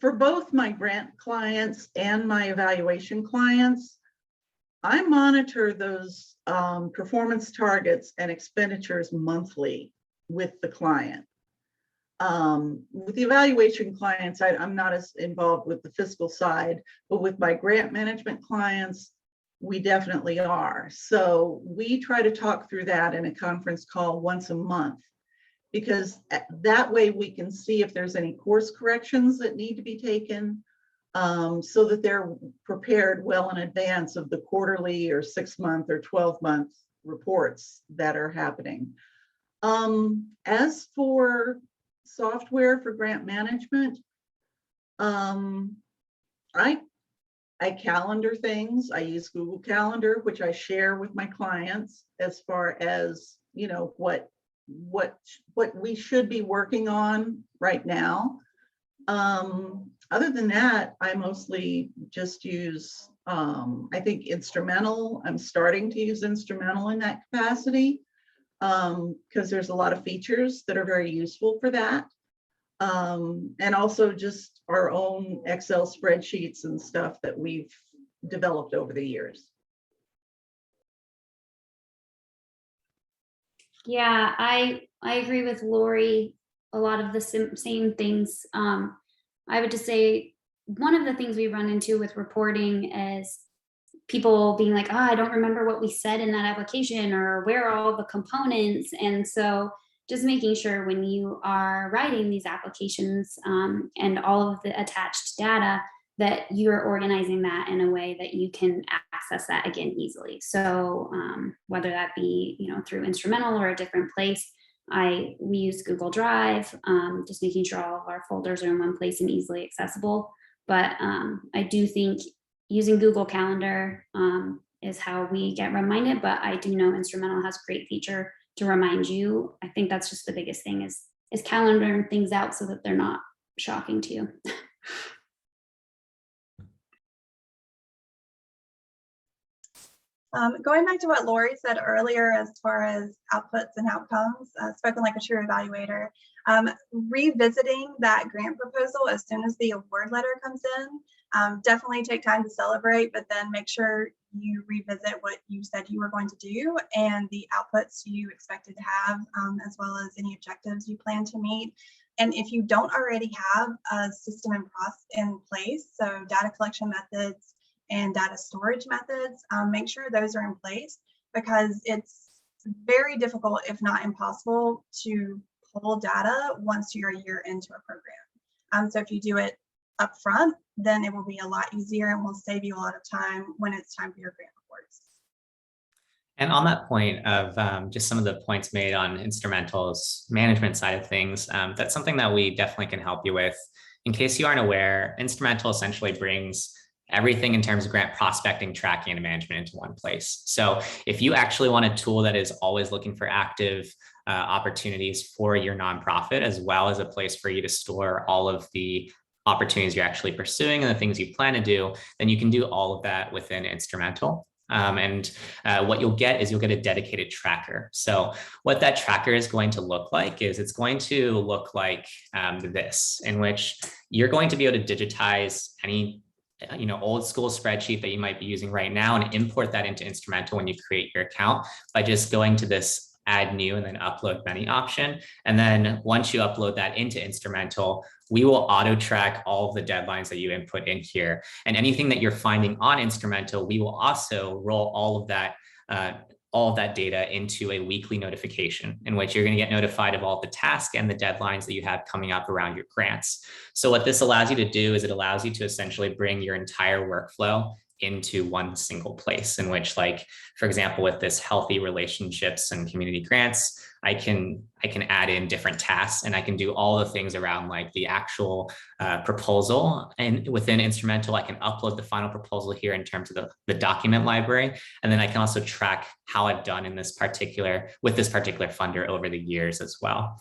S3: for both my grant clients and my evaluation clients, I monitor those performance targets and expenditures monthly with the client. With the evaluation clients, I'm not as involved with the fiscal side, but with my grant management clients, we definitely are. So we try to talk through that in a conference call once a month, because that way we can see if there's any course corrections that need to be taken, so that they're prepared well in advance of the quarterly or 6-month or 12-month reports that are happening. As for software for grant management, I calendar things. I use Google Calendar, which I share with my clients as far as, you know, what we should be working on right now. Other than that, I mostly just use, I think Instrumentl. I'm starting to use Instrumentl in that capacity, because there's a lot of features that are very useful for that. And also just our own Excel spreadsheets and stuff that we've developed over the years.
S2: Yeah, I agree with Lori. A lot of the same things. I would just say one of the things we run into with reporting is people being like, oh, I don't remember what we said in that application, or where are all the components. And so just making sure when you are writing these applications and all of the attached data, that you're organizing that in a way that you can access that again easily. So whether that be, you know, through Instrumentl or a different place, we use Google Drive, just making sure all of our folders are in one place and easily accessible. But I do think using Google Calendar is how we get reminded, but I do know Instrumentl has a great feature to remind you. I think that's just the biggest thing is calendaring things out so that they're not shocking to you.
S4: Going back to what Lori said earlier, as far as outputs and outcomes, spoken like a true evaluator, revisiting that grant proposal as soon as the award letter comes in, definitely take time to celebrate, but then make sure you revisit what you said you were going to do and the outputs you expected to have, as well as any objectives you plan to meet. And if you don't already have a system in place, so data collection methods and data storage methods, make sure those are in place, because it's very difficult, if not impossible, to pull data once you're a year into a program. So if you do it up front, then it will be a lot easier and will save you a lot of time when it's time for your grant reports.
S1: And on that point of just some of the points made on Instrumentl's management side of things, that's something that we definitely can help you with. In case you aren't aware, Instrumentl essentially brings everything in terms of grant prospecting, tracking, and management into one place. So if you actually want a tool that is always looking for active opportunities for your nonprofit, as well as a place for you to store all of the opportunities you're actually pursuing and the things you plan to do, then you can do all of that within Instrumentl. And what you'll get is you'll get a dedicated tracker. So what that tracker is going to look like is it's going to look like this, in which you're going to be able to digitize any old school spreadsheet that you might be using right now and import that into Instrumentl when you create your account by just going to this add new and then upload many option. And then once you upload that into Instrumentl, we will auto track all of the deadlines that you input in here. And anything that you're finding on Instrumentl, we will also roll all of that data into a weekly notification in which you're going to get notified of all the tasks and the deadlines that you have coming up around your grants. So what this allows you to do is it allows you to essentially bring your entire workflow into one single place, in which, like, for example, with this healthy relationships and community grants, I can add in different tasks, and I can do all the things around like the actual proposal. And within Instrumentl, I can upload the final proposal here in terms of the document library. And then I can also track how I've done in with this particular funder over the years as well.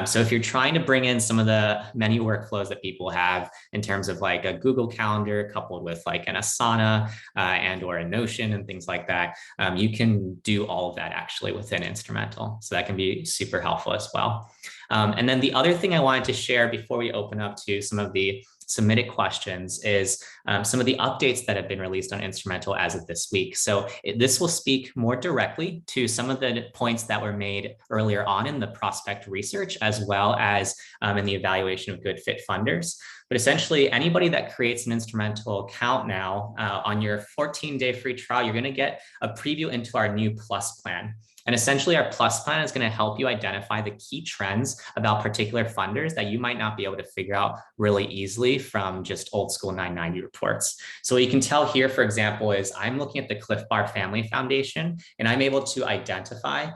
S1: So if you're trying to bring in some of the many workflows that people have in terms of like a Google Calendar coupled with like an Asana and or a Notion and things like that, you can do all of that actually within Instrumentl. So that can be super helpful as well. And then the other thing I wanted to share before we open up to some of the submitted questions is some of the updates that have been released on Instrumentl as of this week. So this will speak more directly to some of the points that were made earlier on in the prospect research, as well as in the evaluation of good fit funders. But essentially, anybody that creates an Instrumentl account now on your 14-day free trial, you're going to get a preview into our new Plus plan. And essentially, our Plus plan is going to help you identify the key trends about particular funders that you might not be able to figure out really easily from just old school 990 reports. So what you can tell here, for example, is I'm looking at the Cliff Bar Family Foundation, and I'm able to identify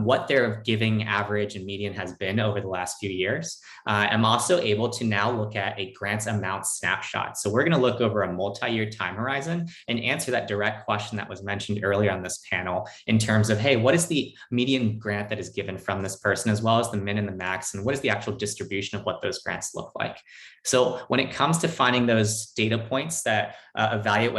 S1: what their giving average and median has been over the last few years. I'm also able to now look at a grants amount snapshot. So we're going to look over a multi-year time horizon and answer that direct question that was mentioned earlier on this panel in terms of, hey, what is the median grant that is given from this person, as well as the min and the max, and what is the actual distribution of what those grants look like? So when it comes to finding those data points that evaluate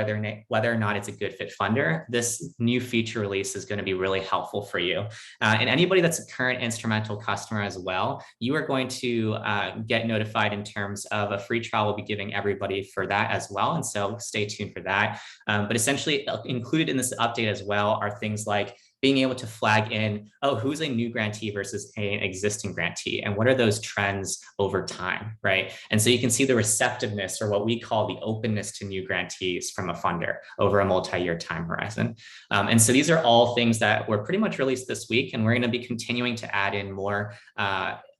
S1: whether or not it's a good fit funder, this new feature release is going to be really helpful for you. And anybody that's a current Instrumentl customer as well, you are going to get notified in terms of a free trial we'll be giving everybody for that as well. And so stay tuned for that. But essentially included in this update as well are things like being able to flag in, oh, who's a new grantee versus an existing grantee, and what are those trends over time, right? And so you can see the receptiveness, or what we call the openness to new grantees from a funder over a multi-year time horizon. And so these are all things that were pretty much released this week, and we're going to be continuing to add in more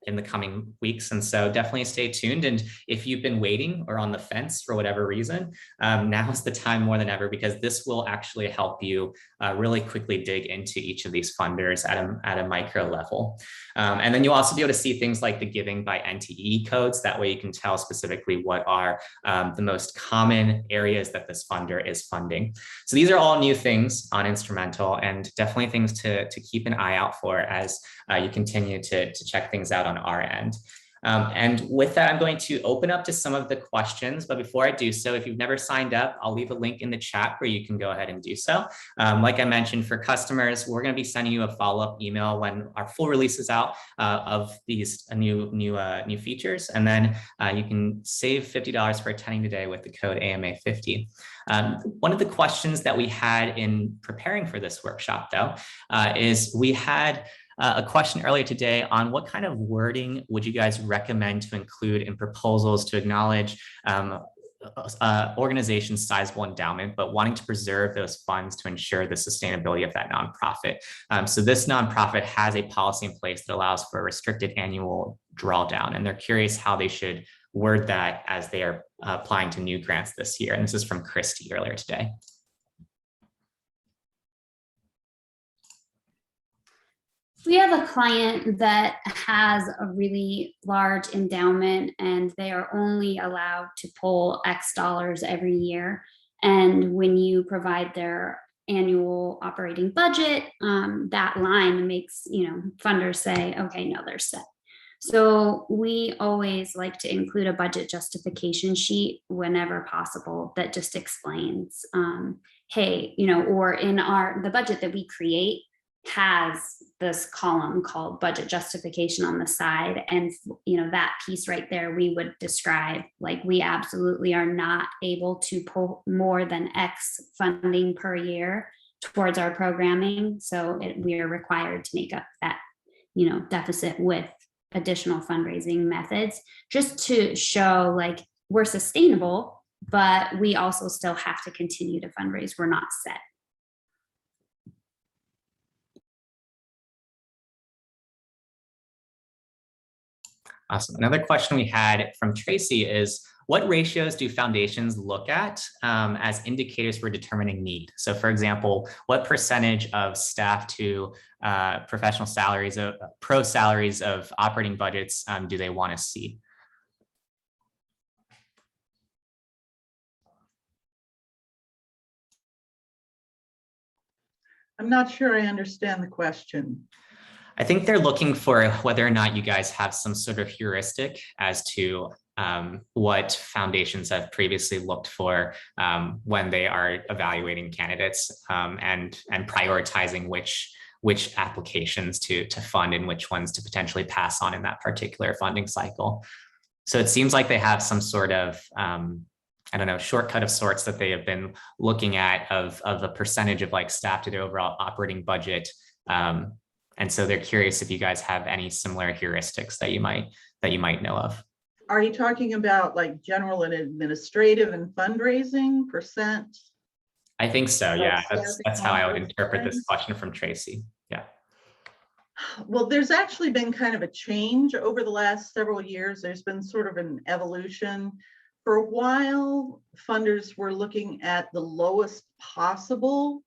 S1: in the coming weeks. And so definitely stay tuned. And if you've been waiting or on the fence for whatever reason, now is the time more than ever, because this will actually help you really quickly dig into each of these funders at a micro level. And then you'll also be able to see things like the giving by NTE codes. That way you can tell specifically what are the most common areas that this funder is funding. So these are all new things on Instrumentl, and definitely things to keep an eye out for as you continue to check things out on our end. And with that, I'm going to open up to some of the questions. But before I do so, if you've never signed up, I'll leave a link in the chat where you can go ahead and do so. Like I mentioned, for customers, we're going to be sending you a follow-up email when our full release is out of these new features. And then you can save $50 for attending today with the code AMA50. One of the questions that we had in preparing for this workshop, though, is we had a question earlier today on what kind of wording would you guys recommend to include in proposals to acknowledge organization's sizable endowment, but wanting to preserve those funds to ensure the sustainability of that nonprofit. So this nonprofit has a policy in place that allows for a restricted annual drawdown, and they're curious how they should word that as they are applying to new grants this year. And this is from Christy earlier today.
S2: We have a client that has a really large endowment and they are only allowed to pull X dollars every year. And when you provide their annual operating budget, that line makes, funders say, okay, no, they're set. So we always like to include a budget justification sheet whenever possible that just explains, hey, or in the budget that we create has this column called budget justification on the side. And, that piece right there, we would describe like we absolutely are not able to pull more than X funding per year towards our programming. So we are required to make up that, deficit with additional fundraising methods, just to show like we're sustainable, but we also still have to continue to fundraise. We're not set.
S1: Awesome. Another question we had from Tracy is, what ratios do foundations look at as indicators for determining need? So for example, what percentage of staff to professional salaries, pro salaries of operating budgets do they want to see?
S3: I'm not sure I understand the question.
S1: I think they're looking for whether or not you guys have some sort of heuristic as to what foundations have previously looked for when they are evaluating candidates and prioritizing which applications to fund and which ones to potentially pass on in that particular funding cycle. So it seems like they have some sort of I don't know, shortcut of sorts that they have been looking at of a percentage of like staff to their overall operating budget. And so they're curious if you guys have any similar heuristics that you might know of.
S3: Are you talking about like general and administrative and fundraising percent?
S1: I think so. Yeah, that's how I would
S3: those
S1: interpret this
S3: lines?
S1: question from Tracy. Yeah.
S3: Well, there's actually been kind of a change over the last several years. There's been sort of an evolution. For a while, funders were looking at the lowest possible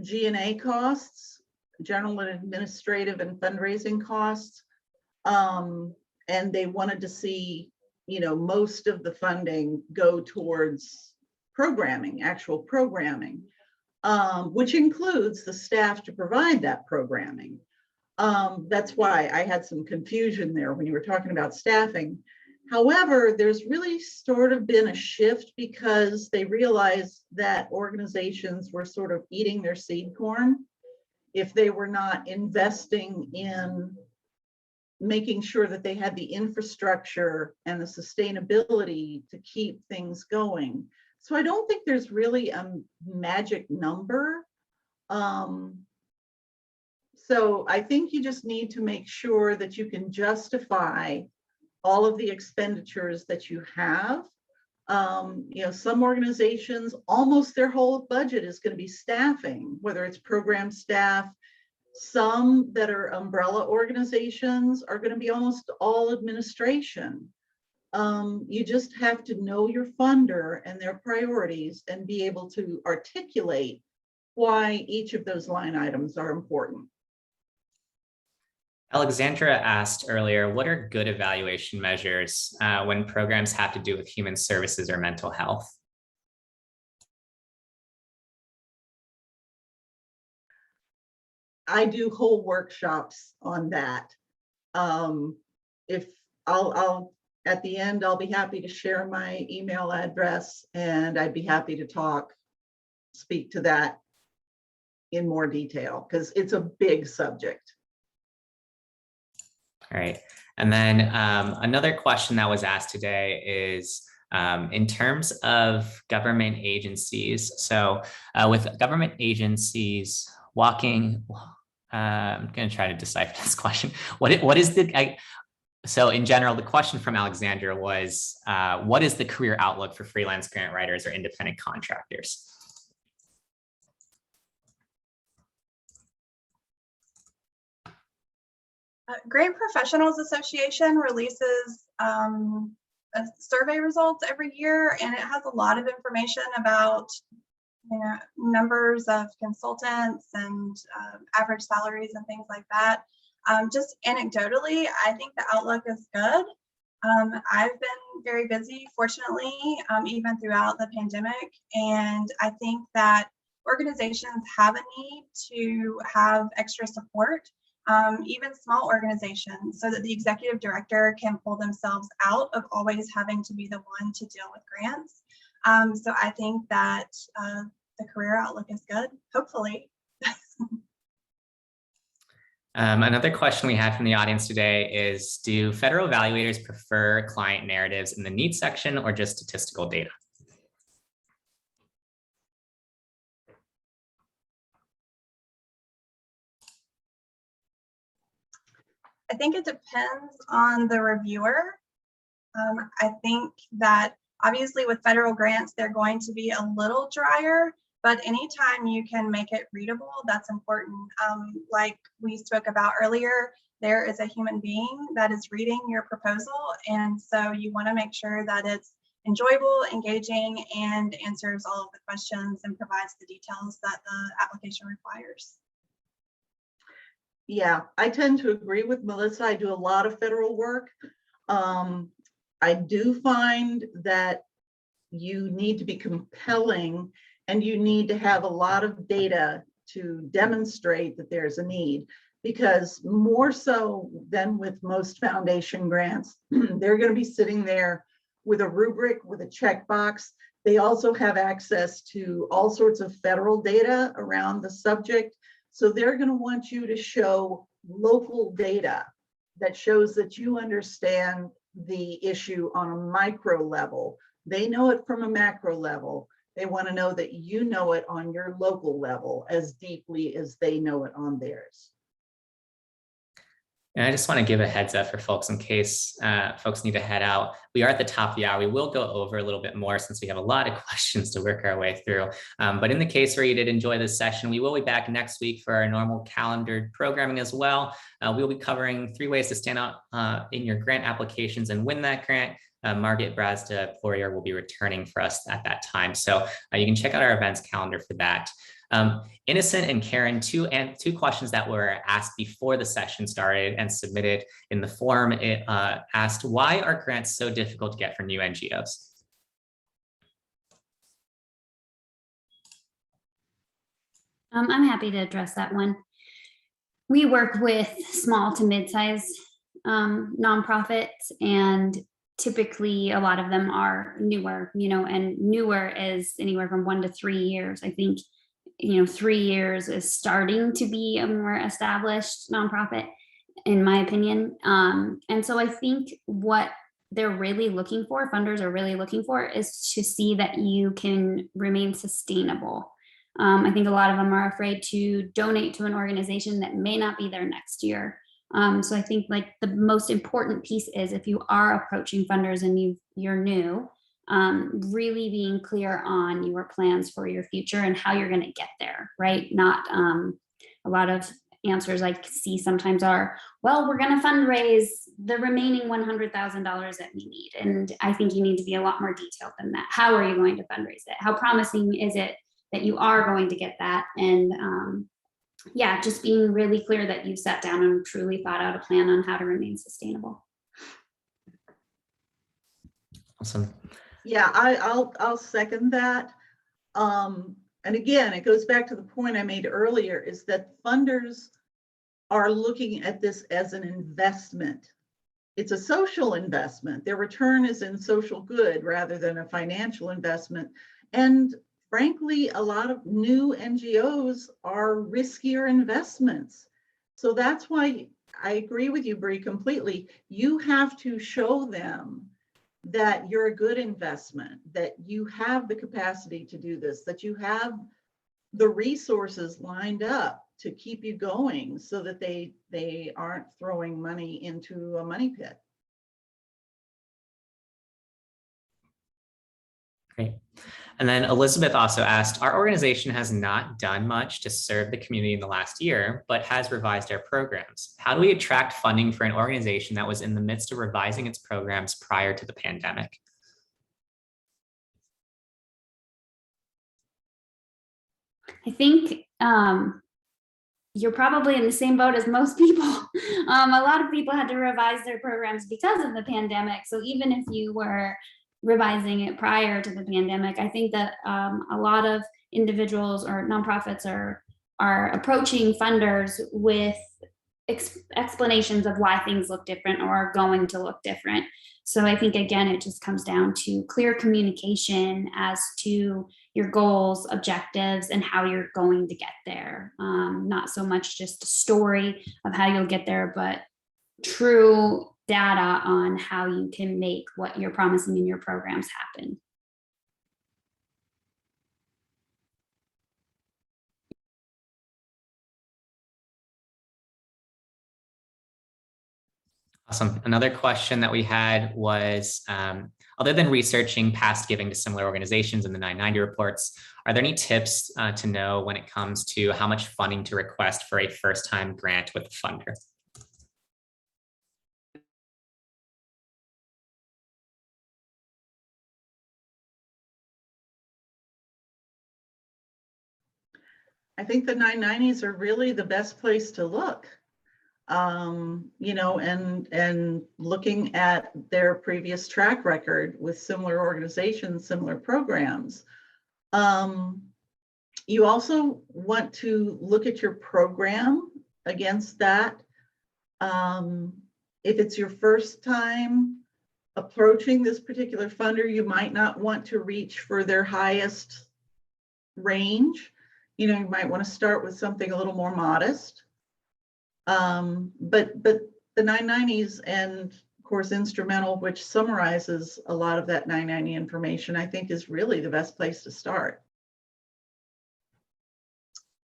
S3: G&A costs, general and administrative and fundraising costs. And they wanted to see, most of the funding go towards programming, actual programming, which includes the staff to provide that programming. That's why I had some confusion there when you were talking about staffing. However, there's really sort of been a shift because they realized that organizations were sort of eating their seed corn if they were not investing in making sure that they had the infrastructure and the sustainability to keep things going. So I don't think there's really a magic number. So I think you just need to make sure that you can justify all of the expenditures that you have. Some organizations, almost their whole budget is going to be staffing, whether it's program staff. Some that are umbrella organizations are going to be almost all administration. You just have to know your funder and their priorities and be able to articulate why each of those line items are important.
S1: Alexandra asked earlier, what are good evaluation measures when programs have to do with human services or mental health?
S3: I do whole workshops on that. If I'll at the end, I'll be happy to share my email address and I'd be happy to speak to that in more detail because it's a big subject.
S1: All right. And then another question that was asked today is in terms of government agencies. So with government agencies walking, I'm going to try to decipher this question. What is so in general, the question from Alexandra was, what is the career outlook for freelance grant writers or independent contractors?
S4: Grant Professionals Association releases survey results every year, and it has a lot of information about numbers of consultants and average salaries and things like that. Just anecdotally, I think the outlook is good. I've been very busy, fortunately, even throughout the pandemic, and I think that organizations have a need to have extra support. Even small organizations, so that the executive director can pull themselves out of always having to be the one to deal with grants. So I think that the career outlook is good, hopefully.
S1: Another question we had from the audience today is, do federal evaluators prefer client narratives in the needs section or just statistical data?
S4: I think it depends on the reviewer. I think that obviously with federal grants, they're going to be a little drier, but anytime you can make it readable, that's important. Like we spoke about earlier, there is a human being that is reading your proposal. And so you want to make sure that it's enjoyable, engaging, and answers all of the questions and provides the details that the application requires.
S3: Yeah, I tend to agree with Melissa. I do a lot of federal work. I do find that you need to be compelling and you need to have a lot of data to demonstrate that there's a need, because more so than with most foundation grants, they're going to be sitting there with a rubric, with a checkbox. They also have access to all sorts of federal data around the subject. So they're going to want you to show local data that shows that you understand the issue on a micro level. They know it from a macro level. They want to know that you know it on your local level as deeply as they know it on theirs.
S1: And I just want to give a heads up for folks in case folks need to head out. We are at the top of the hour. We will go over a little bit more since we have a lot of questions to work our way through. But in the case where you did enjoy this session, we will be back next week for our normal calendared programming as well. We'll be covering 3 ways to stand out in your grant applications and win that grant. Margaret Brazda Poirier will be returning for us at that time. So you can check out our events calendar for that. Innocent and Karen, two questions that were asked before the session started and submitted in the form. It asked, why are grants so difficult to get for new NGOs?
S2: I'm happy to address that one. We work with small to mid-sized nonprofits, and typically a lot of them are newer, and newer is anywhere from 1 to 3 years. I think 3 years is starting to be a more established nonprofit, in my opinion. And so I think what they're really looking for, funders are really looking for, is to see that you can remain sustainable. I think a lot of them are afraid to donate to an organization that may not be there next year. So I think like the most important piece is, if you are approaching funders and you're new, really being clear on your plans for your future and how you're going to get there, right? Not a lot of answers I see sometimes are, well, we're going to fundraise the remaining $100,000 that we need. And I think you need to be a lot more detailed than that. How are you going to fundraise it? How promising is it that you are going to get that? And yeah, just being really clear that you sat down and truly thought out a plan on how to remain sustainable.
S1: Awesome.
S3: Yeah, I'll second that. And again, it goes back to the point I made earlier, is that funders are looking at this as an investment. It's a social investment. Their return is in social good rather than a financial investment. And frankly, a lot of new NGOs are riskier investments. So that's why I agree with you, Bree, completely. You have to show them that you're a good investment, that you have the capacity to do this, that you have the resources lined up to keep you going so that they aren't throwing money into a money pit.
S1: Great. And then Elizabeth also asked, our organization has not done much to serve the community in the last year, but has revised our programs. How do we attract funding for an organization that was in the midst of revising its programs prior to the pandemic?
S2: I think you're probably in the same boat as most people. A lot of people had to revise their programs because of the pandemic. So even if you were revising it prior to the pandemic, I think that a lot of individuals or nonprofits are approaching funders with explanations of why things look different or are going to look different. So I think, again, it just comes down to clear communication as to your goals, objectives, and how you're going to get there. Not so much just a story of how you'll get there, but true data on how you can make what you're promising in your programs happen.
S1: Awesome. Another question that we had was, other than researching past giving to similar organizations in the 990 reports, are there any tips to know when it comes to how much funding to request for a first-time grant with a funder?
S3: I think the 990s are really the best place to look. You know, and looking at their previous track record with similar organizations, similar programs. You also want to look at your program against that. If it's your first time approaching this particular funder, you might not want to reach for their highest range. You know, you might want to start with something a little more modest. But the 990s and of course Instrumentl, which summarizes a lot of that 990 information, I think is really the best place to start.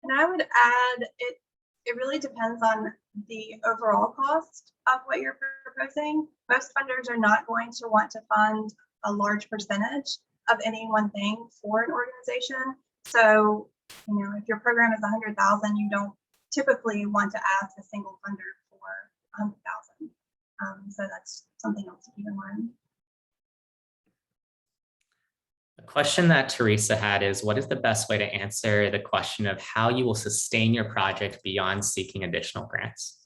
S4: And I would add, it really depends on the overall cost of what you're proposing. Most funders are not going to want to fund a large percentage of any one thing for an organization. So, you know, if your program is 100,000, you don't typically want to ask a single funder for 100,000. So that's something else to keep in mind.
S1: A question that Teresa had is, what is the best way to answer the question of how you will sustain your project beyond seeking additional grants?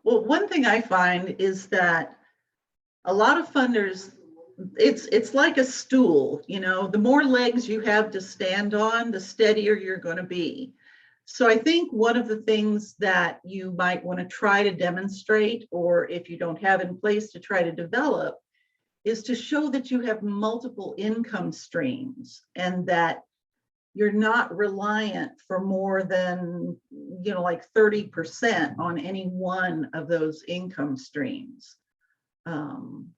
S3: Well, one thing I find is that a lot of funders, it's like a stool, you know, the more legs you have to stand on, the steadier you're going to be. So I think one of the things that you might want to try to demonstrate, or if you don't have in place to try to develop, is to show that you have multiple income streams and that you're not reliant for more than, you know, like 30% on any one of those income streams.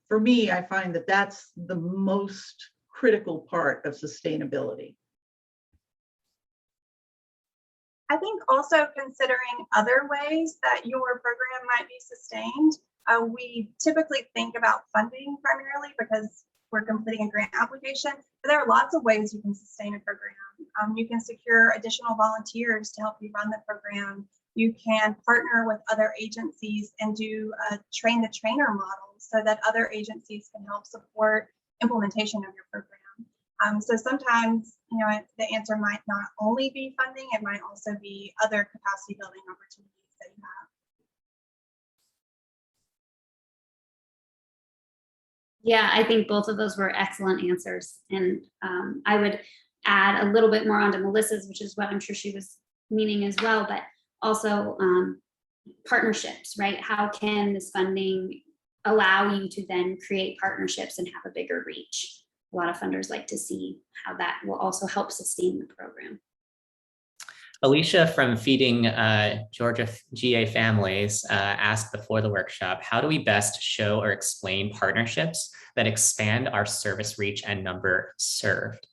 S3: For me, I find that that's the most critical part of sustainability.
S4: I think also considering other ways that your program might be sustained. We typically think about funding primarily because we're completing a grant application, but there are lots of ways you can sustain a program. You can secure additional volunteers to help you run the program. You can partner with other agencies and do a train the trainer model so that other agencies can help support implementation of your program. So sometimes, you know, the answer might not only be funding, it might also be other capacity building opportunities that you have.
S2: Yeah, I think both of those were excellent answers. And I would add a little bit more onto Melissa's, which is what I'm sure she was meaning as well, but also partnerships, right? How can this funding allow you to then create partnerships and have a bigger reach? A lot of funders like to see how that will also help sustain the program.
S1: Alicia from Feeding Georgia GA Families asked before the workshop, how do we best show or explain partnerships that expand our service reach and number served?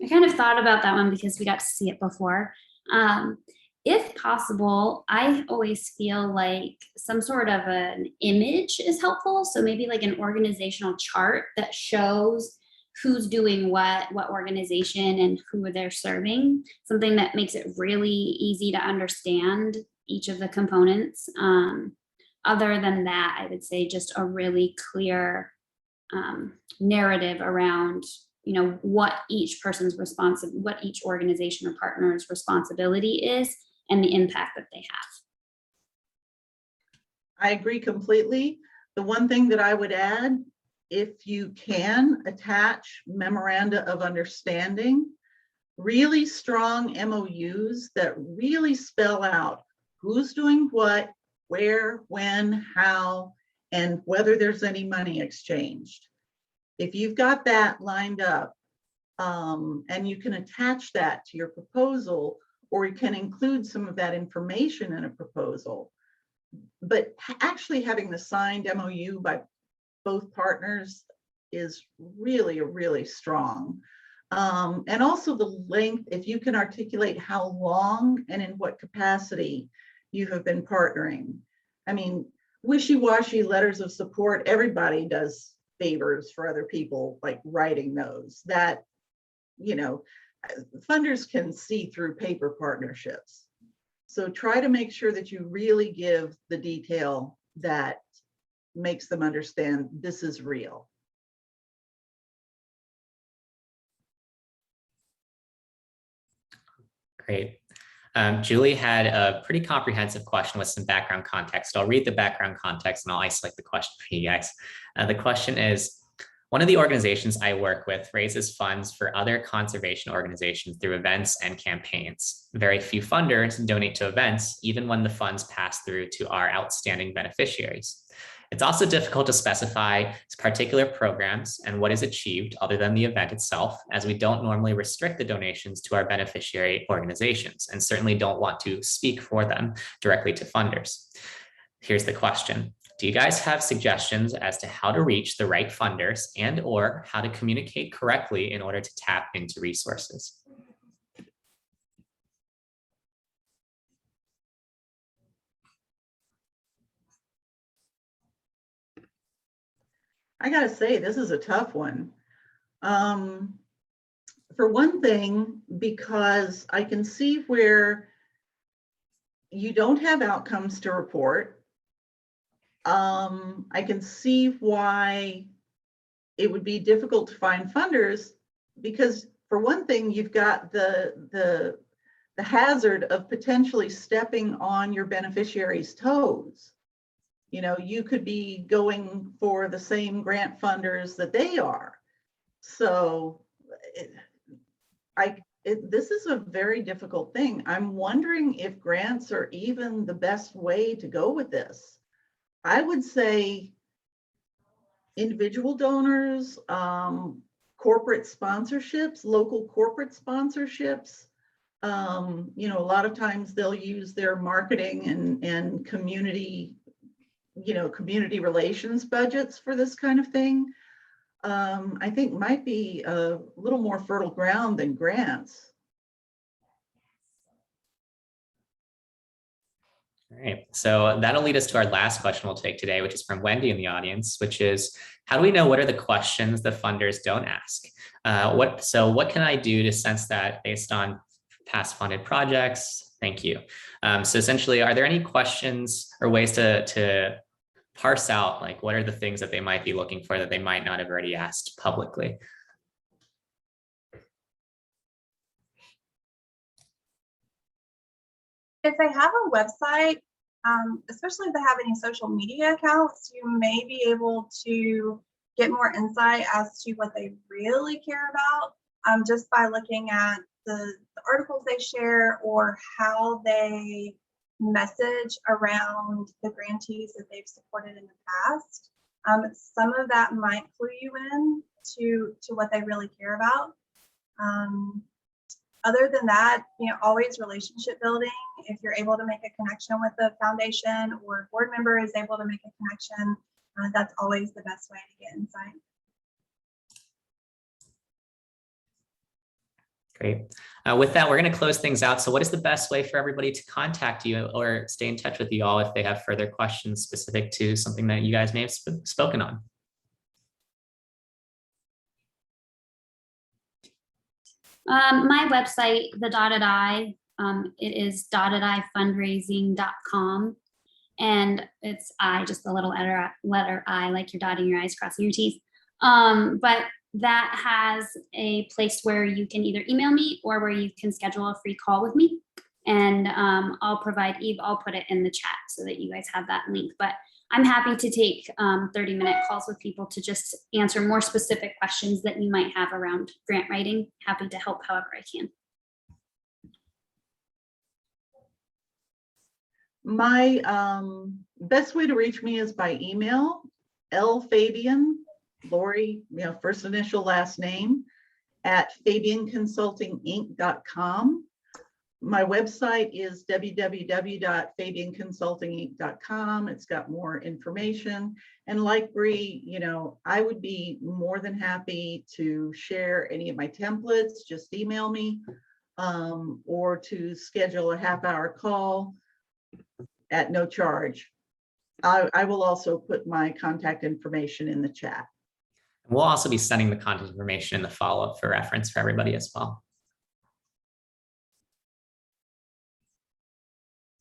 S2: I kind of thought about that one because we got to see it before. If possible, I always feel like some sort of an image is helpful. So maybe like an organizational chart that shows who's doing what organization and who they're serving, something that makes it really easy to understand each of the components. Other than that, I would say just a really clear narrative around, you know, what each person's what each organization or partner's responsibility is and the impact that they have.
S3: I agree completely. The one thing that I would add, if you can attach memoranda of understanding, really strong MOUs that really spell out who's doing what, where, when, how, and whether there's any money exchanged. If you've got that lined up, and you can attach that to your proposal, or you can include some of that information in a proposal, but actually having the signed MOU by both partners is really, really strong. And also the length, if you can articulate how long and in what capacity you have been partnering. I mean, wishy-washy letters of support, everybody does favors for other people, like writing those. That, you know, funders can see through paper partnerships. So try to make sure that you really give the detail that makes them understand this is real.
S1: Great. Julie had a pretty comprehensive question with some background context. I'll read the background context and I'll isolate the question for you guys. The question is, one of the organizations I work with raises funds for other conservation organizations through events and campaigns. Very few funders donate to events, even when the funds pass through to our outstanding beneficiaries. It's also difficult to specify particular programs and what is achieved other than the event itself, as we don't normally restrict the donations to our beneficiary organizations and certainly don't want to speak for them directly to funders. Here's the question. Do you guys have suggestions as to how to reach the right funders and or how to communicate correctly in order to tap into resources?
S3: I gotta say, this is a tough one. For one thing, because I can see where you don't have outcomes to report. I can see why it would be difficult to find funders, because for one thing, you've got the hazard of potentially stepping on your beneficiaries' toes. You know, you could be going for the same grant funders that they are. So this is a very difficult thing. I'm wondering if grants are even the best way to go with this. I would say individual donors, corporate sponsorships, local corporate sponsorships. You know, a lot of times they'll use their marketing and community, you know, community relations budgets for this kind of thing. I think might be a little more fertile ground than grants.
S1: All right, so that'll lead us to our last question we'll take today, which is from Wendy in the audience, which is, how do we know what are the questions the funders don't ask? What can I do to sense that based on past funded projects? Thank you. So essentially, are there any questions or ways to parse out, like, what are the things that they might be looking for that they might not have already asked publicly?
S4: If they have a website, especially if they have any social media accounts, you may be able to get more insight as to what they really care about, just by looking at the articles they share or how they message around the grantees that they've supported in the past. Some of that might clue you in to what they really care about. Other than that, you know, always relationship building. If you're able to make a connection with the foundation or a board member is able to make a connection, that's always the best way to get insight.
S1: Great. With that, we're going to close things out. So what is the best way for everybody to contact you or stay in touch with you all if they have further questions specific to something that you guys may have spoken on?
S2: My website, the Dotted I, it is dottedifundraising.com. And it's I, just the little letter I, like you're dotting your I's, crossing your T's. But that has a place where you can either email me or where you can schedule a free call with me. And I'll provide Eve, I'll put it in the chat so that you guys have that link. But I'm happy to take 30-minute calls with people to just answer more specific questions that you might have around grant writing. Happy to help however I can.
S3: My best way to reach me is by email, Fabian, Lori, you know, first initial, last name, at fabianconsultinginc.com. My website is www.fabianconsultinginc.com. It's got more information. And like Bree, you know, I would be more than happy to share any of my templates. Just email me or to schedule a half-hour call at no charge. I will also put my contact information in the chat.
S1: We'll also be sending the contact information in the follow-up for reference for everybody as well.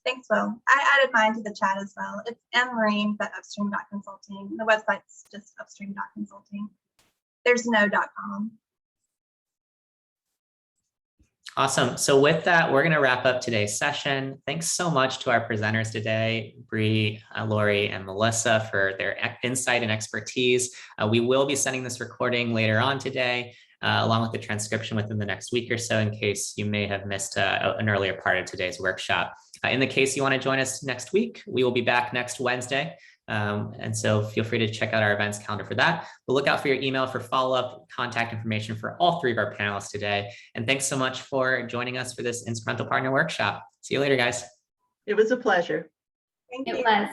S4: Thanks, Will. I added mine to the chat as well. It's mreams@upstream.consulting. The website's just upstream.consulting. There's no .com.
S1: Awesome. So with that, we're going to wrap up today's session. Thanks so much to our presenters today, Bree, Lori, and Melissa, for their insight and expertise. We will be sending this recording later on today, along with the transcription within the next week or so, in case you may have missed an earlier part of today's workshop. In the case you want to join us next week, we will be back next Wednesday. And so feel free to check out our events calendar for that. We'll look out for your email for follow-up contact information for all three of our panelists today. And thanks so much for joining us for this Instrumentl Partner Workshop. See you later, guys.
S3: It was a pleasure.
S4: Thank
S2: It
S4: you.
S2: was.